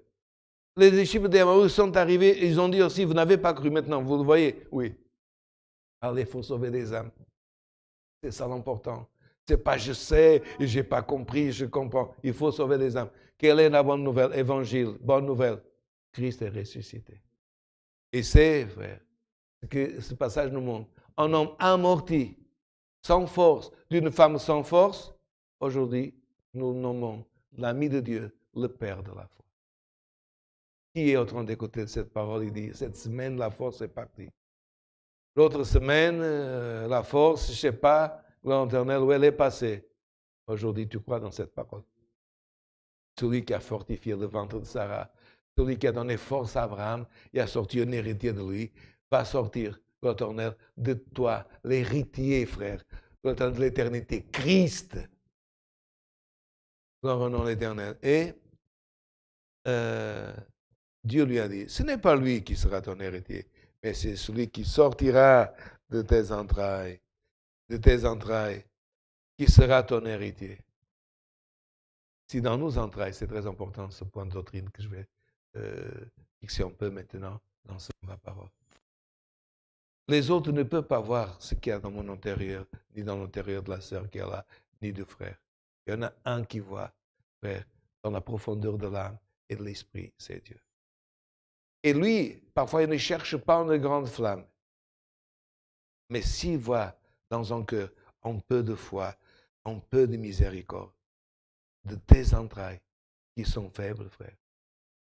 Les disciples d'Emmaüs sont arrivés, ils ont dit aussi, vous n'avez pas cru, maintenant, vous le voyez? Oui. Allez, il faut sauver des âmes. C'est ça l'important. Ce n'est pas je sais, je n'ai pas compris, je comprends. Il faut sauver des âmes. Quelle est la bonne nouvelle? Évangile, bonne nouvelle. Christ est ressuscité. Et c'est, frère, ce que ce passage nous montre. Un homme amorti, sans force, d'une femme sans force, aujourd'hui, nous nommons l'ami de Dieu, le Père de la foi. Qui est en train d'écouter cette parole? Il dit, cette semaine, la force est partie. L'autre semaine, la force, je ne sais pas, l'éternel, où elle est passée. Aujourd'hui, tu crois dans cette parole. Celui qui a fortifié le ventre de Sarah, celui qui a donné force à Abraham, il a sorti un héritier de lui, va sortir, l'éternel, de toi, l'héritier, frère, l'éternel de l'éternité, Christ. Gloire au nom de l'éternel. Et Dieu lui a dit, ce n'est pas lui qui sera ton héritier, mais c'est celui qui sortira de tes entrailles, qui sera ton héritier. Si dans nos entrailles, c'est très important ce point de doctrine que je vais fixer un peu maintenant dans ma parole. Les autres ne peuvent pas voir ce qu'il y a dans mon intérieur, ni dans l'intérieur de la sœur qui est là, ni du frère. Il y en a un qui voit, frère, dans la profondeur de l'âme et de l'esprit, c'est Dieu. Et lui, parfois, il ne cherche pas une grande flamme. Mais s'il voit dans un cœur un peu de foi, un peu de miséricorde, de tes entrailles qui sont faibles, frère.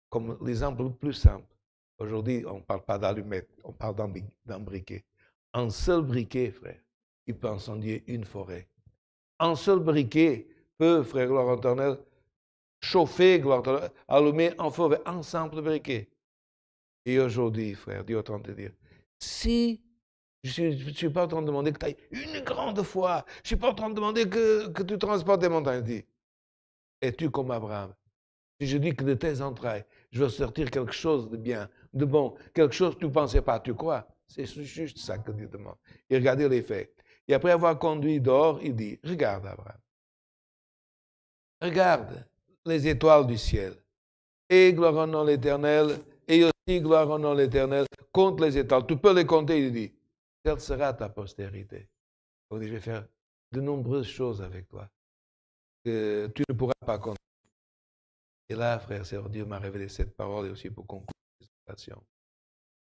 Comme l'exemple le plus simple. Aujourd'hui, on ne parle pas d'allumettes, on parle d'un briquet. Un seul briquet, frère, il peut incendier une forêt. Un seul briquet peut, frère, gloire éternelle, chauffer, gloire éternelle, allumer un feu, un simple briquet. Et aujourd'hui, frère, Dieu est en train de dire, si je ne suis pas en train de demander que tu aies une grande foi, je ne suis pas en train de demander que tu transportes des montagnes, dis, es-tu comme Abraham? Si je dis que de tes entrailles, je veux sortir quelque chose de bien, de bon, quelque chose que tu ne pensais pas, tu crois? C'est juste ça que Dieu demande. Et regardez les faits. Et après avoir conduit dehors, il dit, regarde Abraham, regarde les étoiles du ciel, et gloire au nom de l'Éternel, et aussi gloire au nom de l'Éternel, compte les étoiles. Tu peux les compter, il dit, quelle sera ta postérité? Il dit, je vais faire de nombreuses choses avec toi. que tu ne pourras pas compter. Et là, frère, Seigneur, Dieu m'a révélé cette parole et aussi pour conclure cette présentation.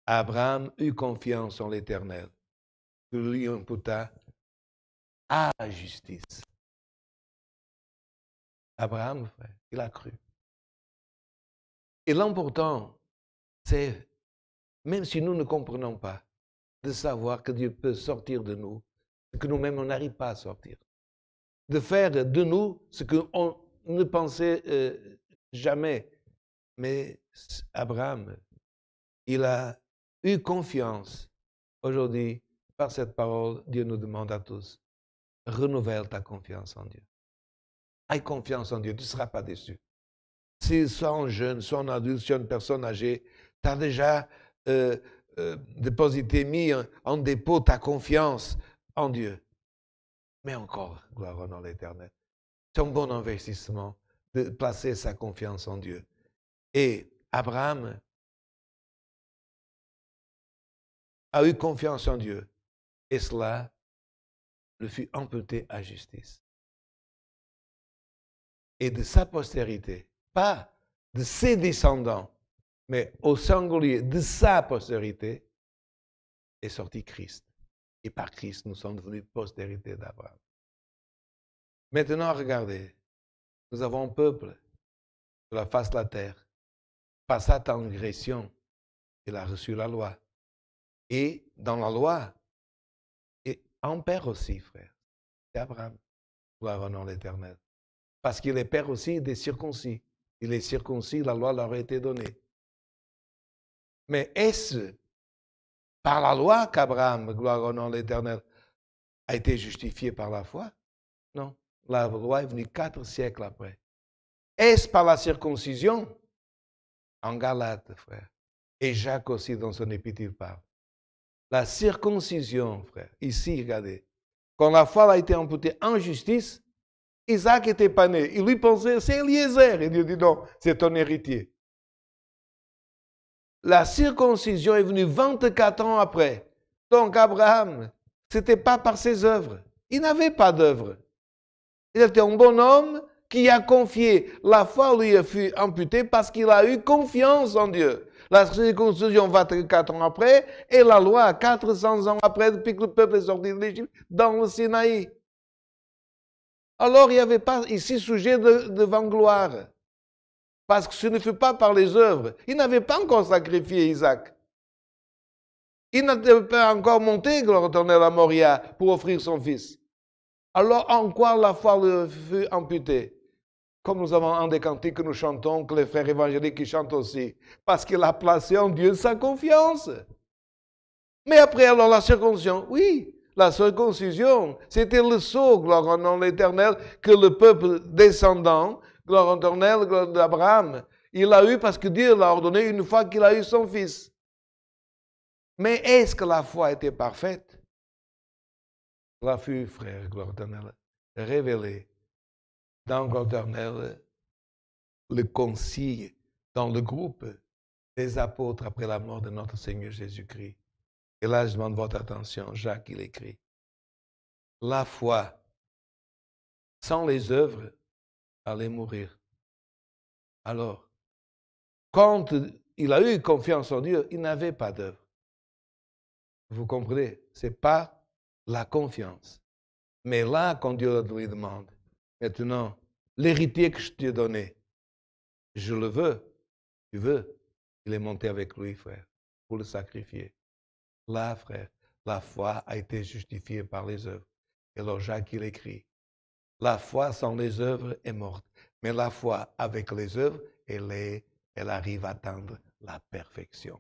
Abraham eut confiance en l'Éternel, que lui imputa à la justice. Abraham, frère, il a cru. Et l'important, c'est, même si nous ne comprenons pas, de savoir que Dieu peut sortir de nous, ce que nous-mêmes, on n'arrive pas à sortir. De faire de nous ce qu'on ne pensait jamais. Mais Abraham, il a eu confiance. Aujourd'hui, par cette parole, Dieu nous demande à tous, renouvelle ta confiance en Dieu. Aie confiance en Dieu, tu ne seras pas déçu. Si soit en jeune, soit en adulte, soit une personne âgée, tu as déjà déposité, mis en dépôt ta confiance en Dieu. Mais encore, gloire au nom de l'Éternel. C'est un bon investissement de placer sa confiance en Dieu. Et Abraham a eu confiance en Dieu. Et cela le fut imputé à justice. Et de sa postérité, pas de ses descendants, mais au singulier de sa postérité, est sorti Christ. Et par Christ, nous sommes devenus postérité d'Abraham. Maintenant, regardez, nous avons un peuple sur la face de la terre. Par sa transgression, il a reçu la loi. Et dans la loi, et un père aussi, frère, c'est Abraham. Gloire au nom de l'Éternel. Parce qu'il est père aussi des circoncis. Il est circoncis, la loi leur a été donnée. Mais est-ce par la loi qu'Abraham, gloire au nom de l'Éternel, a été justifié par la foi? Non. La loi est venue 4 siècles après. Est-ce par la circoncision? En Galate, frère. Et Jacques aussi, dans son épître, il parle. La circoncision, frère. Ici, regardez. Quand la foi a été imputée en justice, Isaac n'était pas né. Il lui pensait, c'est Eliezer. Et Dieu dit non, c'est ton héritier. La circoncision est venue 24 ans après. Donc Abraham, ce n'était pas par ses œuvres. Il n'avait pas d'œuvre. Il était un bon homme qui a confié. La foi lui a fut imputée parce qu'il a eu confiance en Dieu. La circoncision 24 ans après et la loi 400 ans après, depuis que le peuple est sorti de l'Égypte, dans le Sinaï. Alors il n'y avait pas ici sujet de vanglloire. Parce que ce ne fut pas par les œuvres. Il n'avait pas encore sacrifié Isaac. Il n'était pas encore monté, gloire au Éternel, à Moria pour offrir son fils. Alors en quoi la foi lui fut amputée? Comme nous avons un des cantiques que nous chantons, que les frères évangéliques qui chantent aussi. Parce qu'il a placé en Dieu sa confiance. Mais après, alors la circoncision, oui, la circoncision, c'était le sceau, gloire au nom de l'Éternel, que le peuple descendant, gloire au Éternel, gloire d'Abraham, il a eu parce que Dieu l'a ordonné une fois qu'il a eu son fils. Mais est-ce que la foi était parfaite? La fut, frère, gloire éternelle, révélée dans gloire éternelle, le concile, dans le groupe des apôtres après la mort de notre Seigneur Jésus-Christ. Et là, je demande votre attention. Jacques, il écrit, la foi, sans les œuvres, allait mourir. Alors, quand il a eu confiance en Dieu, il n'avait pas d'œuvre. Vous comprenez? Ce n'est pas la confiance. Mais là, quand Dieu lui demande, maintenant, l'héritier que je t'ai donné, je le veux, tu veux, il est monté avec lui, frère, pour le sacrifier. Là, frère, la foi a été justifiée par les œuvres. Et alors Jacques, il écrit, la foi sans les œuvres est morte, mais la foi avec les œuvres, elle arrive à atteindre la perfection.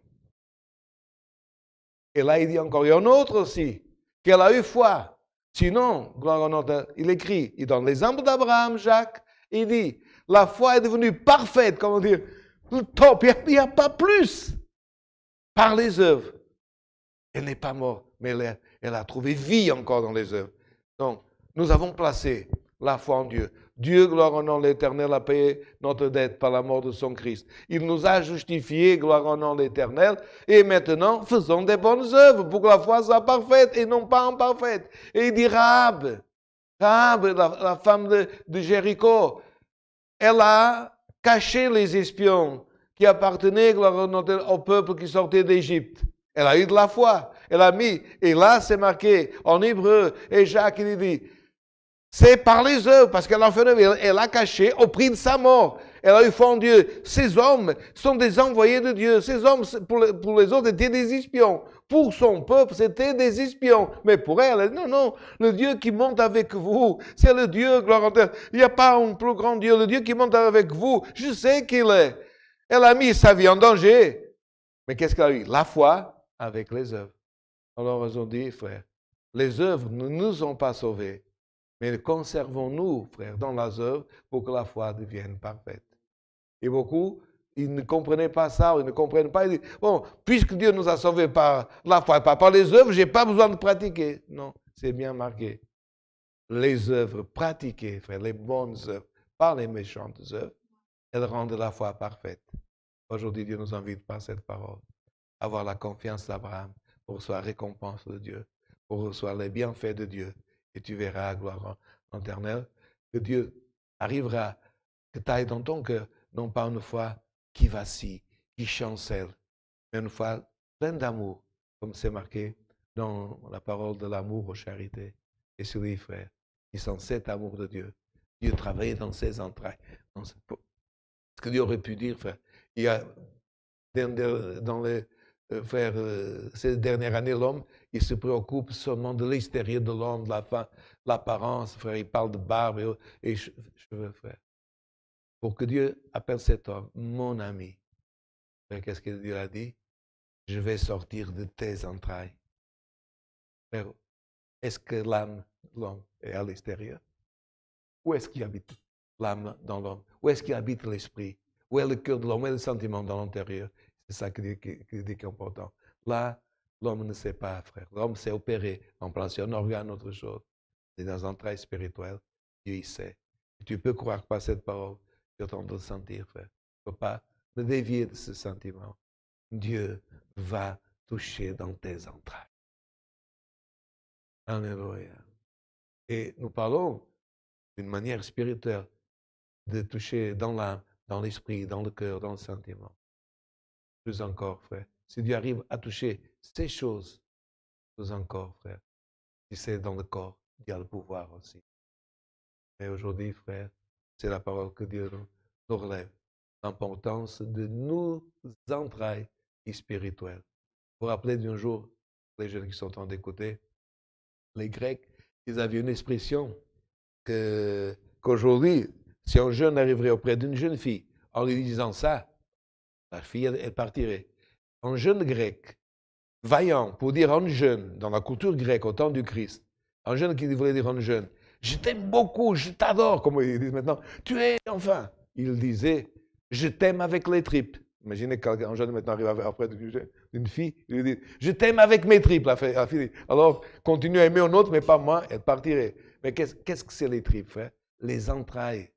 Et là, il dit encore, il y a un autre aussi, qu'elle a eu foi. Sinon, gloire au nom de Dieu, il écrit, il donne l'exemple d'Abraham, Jacques, il dit, la foi est devenue parfaite, comment dire, le top, il n'y a pas plus. Par les œuvres. Elle n'est pas morte, mais elle a trouvé vie encore dans les œuvres. Donc, nous avons placé la foi en Dieu. Dieu, gloire au nom de l'Éternel, a payé notre dette par la mort de son Christ. Il nous a justifiés, gloire au nom de l'Éternel, et maintenant, faisons des bonnes œuvres pour que la foi soit parfaite et non pas imparfaite. Et il dit, Rahab, Rahab, la femme de Jéricho, elle a caché les espions qui appartenaient au peuple qui sortait d'Égypte. Elle a eu de la foi. Elle a mis, et là c'est marqué en hébreu, et Jacques il dit, c'est par les œuvres, parce qu'elle a fait elle a caché au prix de sa mort. Elle a eu foi en Dieu. Ces hommes sont des envoyés de Dieu. Ces hommes, pour les autres, étaient des espions. Pour son peuple, c'était des espions. Mais pour elle, non, non. Le Dieu qui monte avec vous, c'est le Dieu, gloire en terre. Il n'y a pas un plus grand Dieu. Le Dieu qui monte avec vous, je sais qu'il est. Elle a mis sa vie en danger. Mais qu'est-ce qu'elle a eu? La foi avec les œuvres. Alors aujourd'hui, frère, les œuvres ne nous ont pas sauvés. Mais conservons-nous, frère, dans les œuvres pour que la foi devienne parfaite. Et beaucoup, ils ne comprenaient pas ça, ils ne comprennent pas. Ils disent, bon, puisque Dieu nous a sauvés par la foi, pas par les œuvres, je n'ai pas besoin de pratiquer. Non, c'est bien marqué. Les œuvres pratiquées, frère, les bonnes œuvres, pas les méchantes œuvres, elles rendent la foi parfaite. Aujourd'hui, Dieu nous invite par cette parole à avoir la confiance d'Abraham pour recevoir la récompense de Dieu, pour recevoir les bienfaits de Dieu. Et tu verras, gloire en éternelle, que Dieu arrivera, que tu ailles dans ton cœur, non pas une foi qui vacille, qui chancelle, mais une foi pleine d'amour, comme c'est marqué dans la parole de l'amour aux charités. Et celui, frère, qui sent cet amour de Dieu, Dieu travaille dans ses entrailles. Ce que Dieu aurait pu dire, frère, il y a dans les frère, ces dernières années, l'homme, il se préoccupe seulement de l'extérieur de l'homme, de l'apparence, frère. Il parle de barbe et cheveux, frère. Pour que Dieu appelle cet homme mon ami. Frère, qu'est-ce que Dieu a dit? Je vais sortir de tes entrailles. Frère, est-ce que l'âme de l'homme est à l'extérieur? Où est-ce qu'il habite l'âme dans l'homme? Où est-ce qu'il habite l'esprit? Où est le cœur de l'homme? Où est le sentiment dans l'intérieur? C'est ça qui est important. Là, l'homme ne sait pas, frère. L'homme s'est opéré, remplacé un organe, autre chose. C'est dans un travail spirituel. Dieu, il sait. Et tu peux croire par cette parole. Tu es en train de le sentir, frère. Tu ne peux pas me dévier de ce sentiment. Dieu va toucher dans tes entrailles. Alléluia. Et nous parlons d'une manière spirituelle de toucher dans l'âme, dans l'esprit, dans le cœur, dans le sentiment. Plus encore, frère. Si Dieu arrive à toucher ces choses, plus encore, frère. Si c'est dans le corps, Dieu a le pouvoir aussi. Mais aujourd'hui, frère, c'est la parole que Dieu nous relève. L'importance de nos entrailles spirituelles. Vous vous rappelez d'un jour, les jeunes qui sont en train d'écouter, les Grecs, ils avaient une expression qu'aujourd'hui, si un jeune arriverait auprès d'une jeune fille en lui disant ça, la fille, elle partirait. Un jeune grec, vaillant, pour dire à un jeune, dans la culture grecque, au temps du Christ, un jeune qui voulait dire à un jeune, je t'aime beaucoup, je t'adore, comme ils disent maintenant, tu es enfin. Il disait, je t'aime avec les tripes. Imaginez qu'un jeune maintenant arrive auprès d'une fille, il lui dit, je t'aime avec mes tripes. La fille dit, alors, continue à aimer un autre, mais pas moi, elle partirait. Mais qu'est-ce que c'est les tripes, frère? Les entrailles.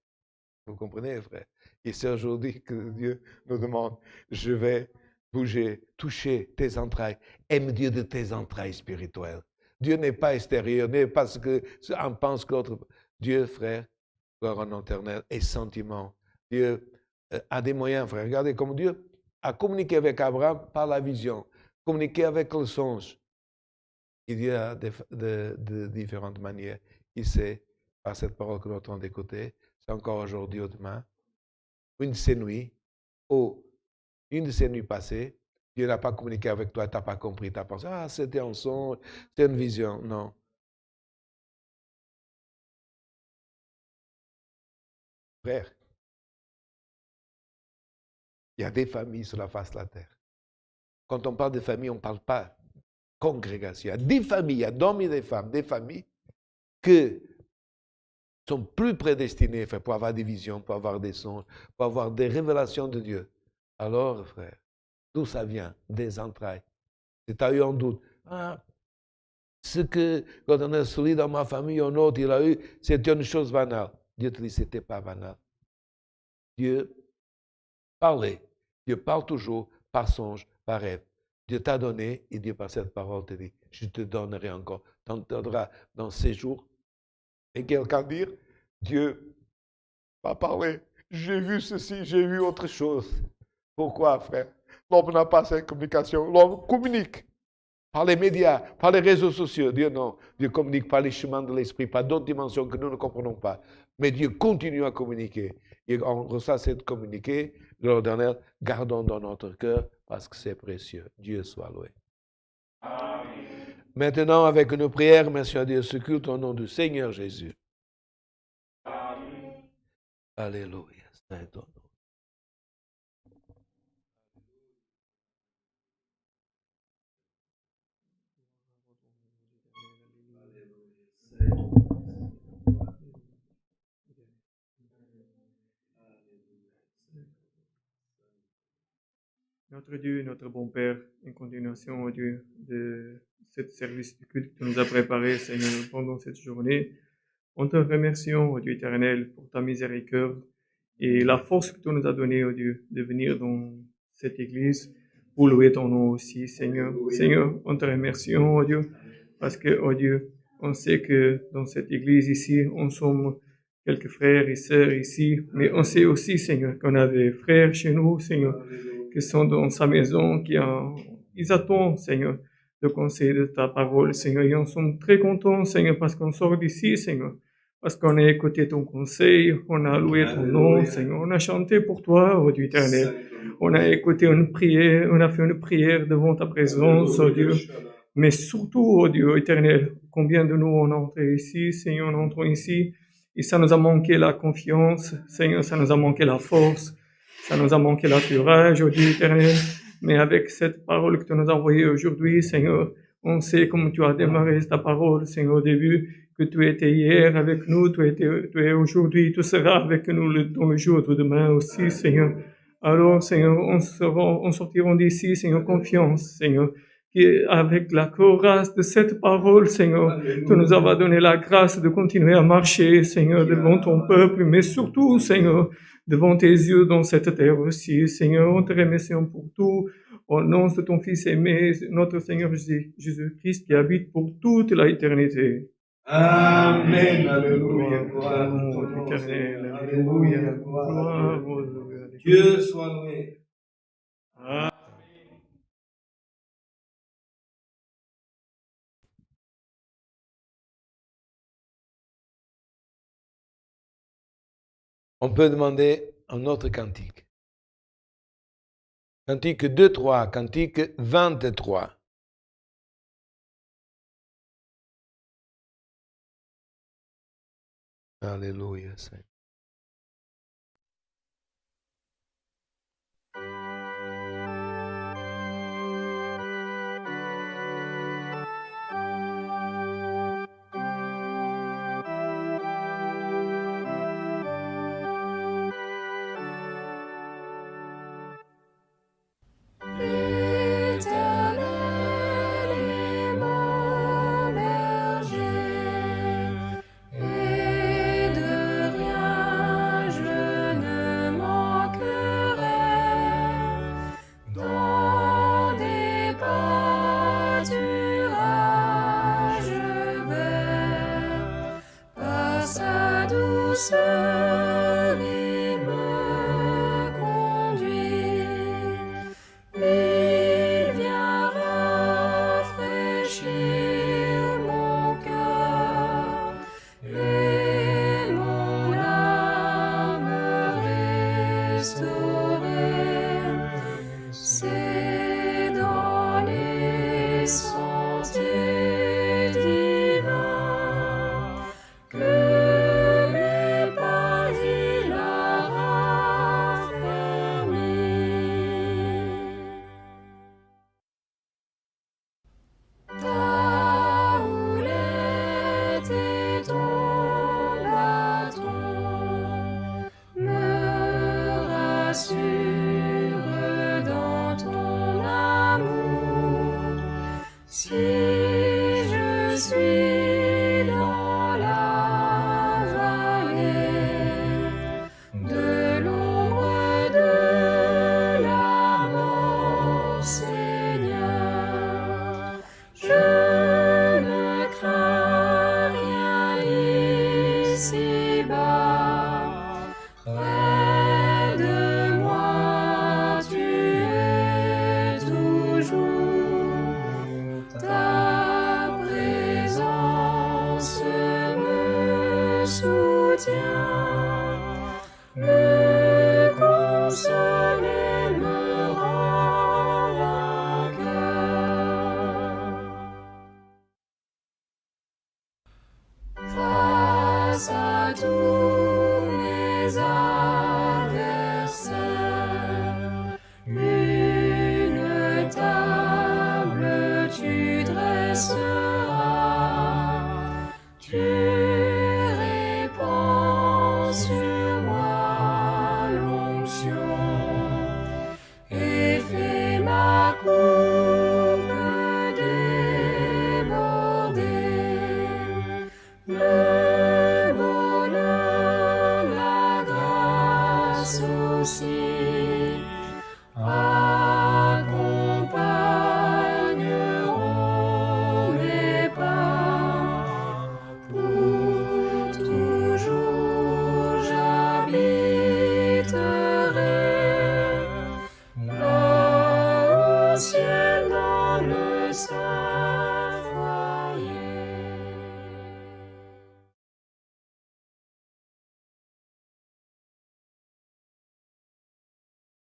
Vous comprenez, frère? Et c'est aujourd'hui que Dieu nous demande, je vais bouger, toucher tes entrailles. Aime Dieu de tes entrailles spirituelles. Dieu n'est pas extérieur, n'est pas ce qu'on pense que l'autre. Dieu, frère, gloire en éternel, est sentiment. Dieu a des moyens, frère. Regardez comme Dieu a communiqué avec Abraham par la vision, communiqué avec le songe. Il y a de différentes manières. Il sait, par cette parole que nous sommes en train d'écouter, c'est encore aujourd'hui ou demain, une de ces nuits, ou une de ces nuits passées, Dieu n'a pas communiqué avec toi, tu n'as pas compris, tu as pensé, ah, c'était un songe, c'était une vision. Non. Frère, il y a des familles sur la face de la terre. Quand on parle de famille, on ne parle pas congrégation. Il y a des familles, il y a d'hommes et des femmes, des familles qui sont plus prédestinés, frère, pour avoir des visions, pour avoir des songes, pour avoir des révélations de Dieu. Alors, frère, d'où ça vient? Des entrailles. Si tu as eu un doute, ah, ce que, quand on est solide dans ma famille, un autre, il a eu, c'était une chose banale. Dieu te dit, ce n'était pas banal. Dieu parlait. Dieu parle toujours par songe, par rêve. Dieu t'a donné, et Dieu par cette parole te dit, je te donnerai encore. Tu en donneras dans ces jours, Et quelqu'un dire, Dieu m'a parlé, j'ai vu ceci, j'ai vu autre chose. Pourquoi, frère? L'homme n'a pas cette communication. L'homme communique par les médias, par les réseaux sociaux. Dieu non. Dieu communique par les chemins de l'esprit, par d'autres dimensions que nous ne comprenons pas. Mais Dieu continue à communiquer. Et on reçoit cette communiqué, lors d'un gardons dans notre cœur parce que c'est précieux. Dieu soit loué. Amen. Maintenant, avec nos prières, merci à Dieu, ce culte au nom du Seigneur Jésus. Amen. Alléluia. Saint ton nom. Notre Dieu, notre bon Père, en continuation, oh Dieu, de ce service du culte que tu nous as préparé, Seigneur, pendant cette journée, on te remercie, oh Dieu éternel, pour ta miséricorde et la force que tu nous as donnée, oh Dieu, de venir dans cette église pour louer ton nom aussi, Seigneur. Seigneur, on te remercie, oh Dieu, parce que, oh Dieu, on sait que dans cette église ici, on sommes quelques frères et sœurs ici, mais on sait aussi, Seigneur, qu'on a des frères chez nous, Seigneur, qui sont dans sa maison, ils attendent, Seigneur, le conseil de ta parole, Seigneur. Et on sommes très contents, Seigneur, parce qu'on sort d'ici, Seigneur, parce qu'on a écouté ton conseil, on a loué ton nom, Seigneur, on a chanté pour toi, oh Dieu éternel. On a écouté une prière, on a fait une prière devant ta présence, oh Dieu. Mais surtout, oh Dieu éternel, combien de nous on est entré ici, Seigneur, on entre ici, et ça nous a manqué la confiance, Seigneur, ça nous a manqué la force. Ça nous a manqué la courage, oh Dieu éternel. Mais avec cette parole que tu nous as envoyée aujourd'hui, Seigneur, on sait comme tu as démarré ta parole, Seigneur, au début, que tu étais hier avec nous, tu es aujourd'hui, tu seras avec nous dans le jour de demain aussi, Seigneur. Alors, Seigneur, on sortira d'ici, Seigneur, confiance, Seigneur, avec la courage de cette parole, Seigneur, tu nous as donné la grâce de continuer à marcher, Seigneur, devant ton peuple, mais surtout, Seigneur, devant tes yeux dans cette terre aussi. Seigneur, on te remercie pour tout. Au nom de ton Fils aimé, notre Seigneur Jésus-Christ, qui habite pour toute l'éternité. Amen. Alléluia. Gloire au éternel. Alléluia. Gloire au Dieu soit loué. On peut demander un autre cantique. Cantique 2-3, cantique 23. Alléluia, Seigneur.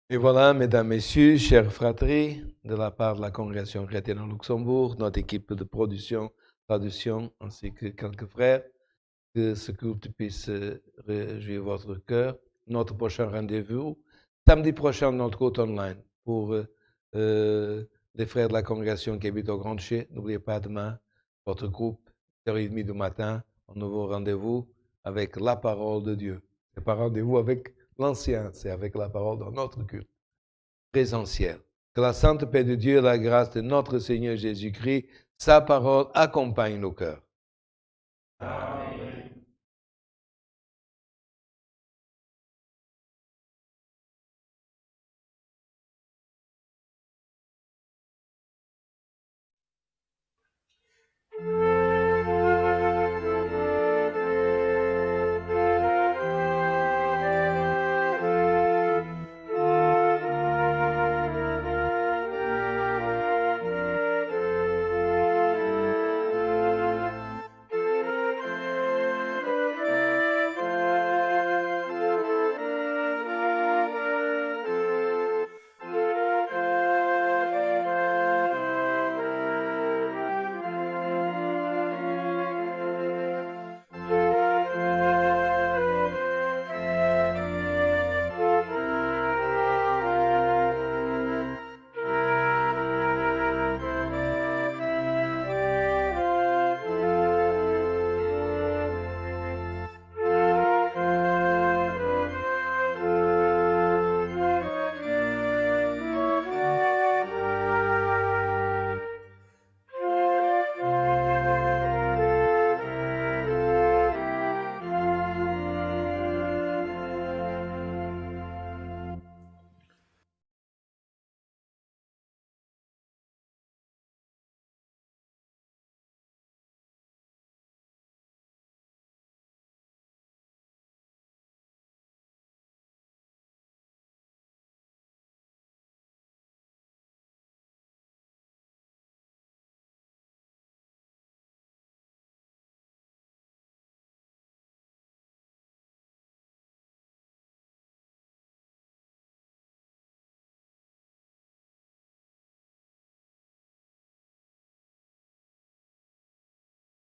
Et voilà, mesdames, messieurs, chers fratries, de la part de la congrégation chrétienne au Luxembourg, notre équipe de production, traduction, ainsi que quelques frères, que ce culte puisse réjouir votre cœur. Notre prochain rendez-vous, samedi prochain, notre culte online pour les frères de la congrégation qui habitent au Grand Duché. N'oubliez pas demain, votre groupe, 8h30 du matin, un nouveau rendez-vous avec la parole de Dieu. Ce n'est pas rendez-vous avec l'ancien, c'est avec la parole dans notre culte présentiel. Que la sainte paix de Dieu et la grâce de notre Seigneur Jésus-Christ, sa parole accompagne nos cœurs. Amen.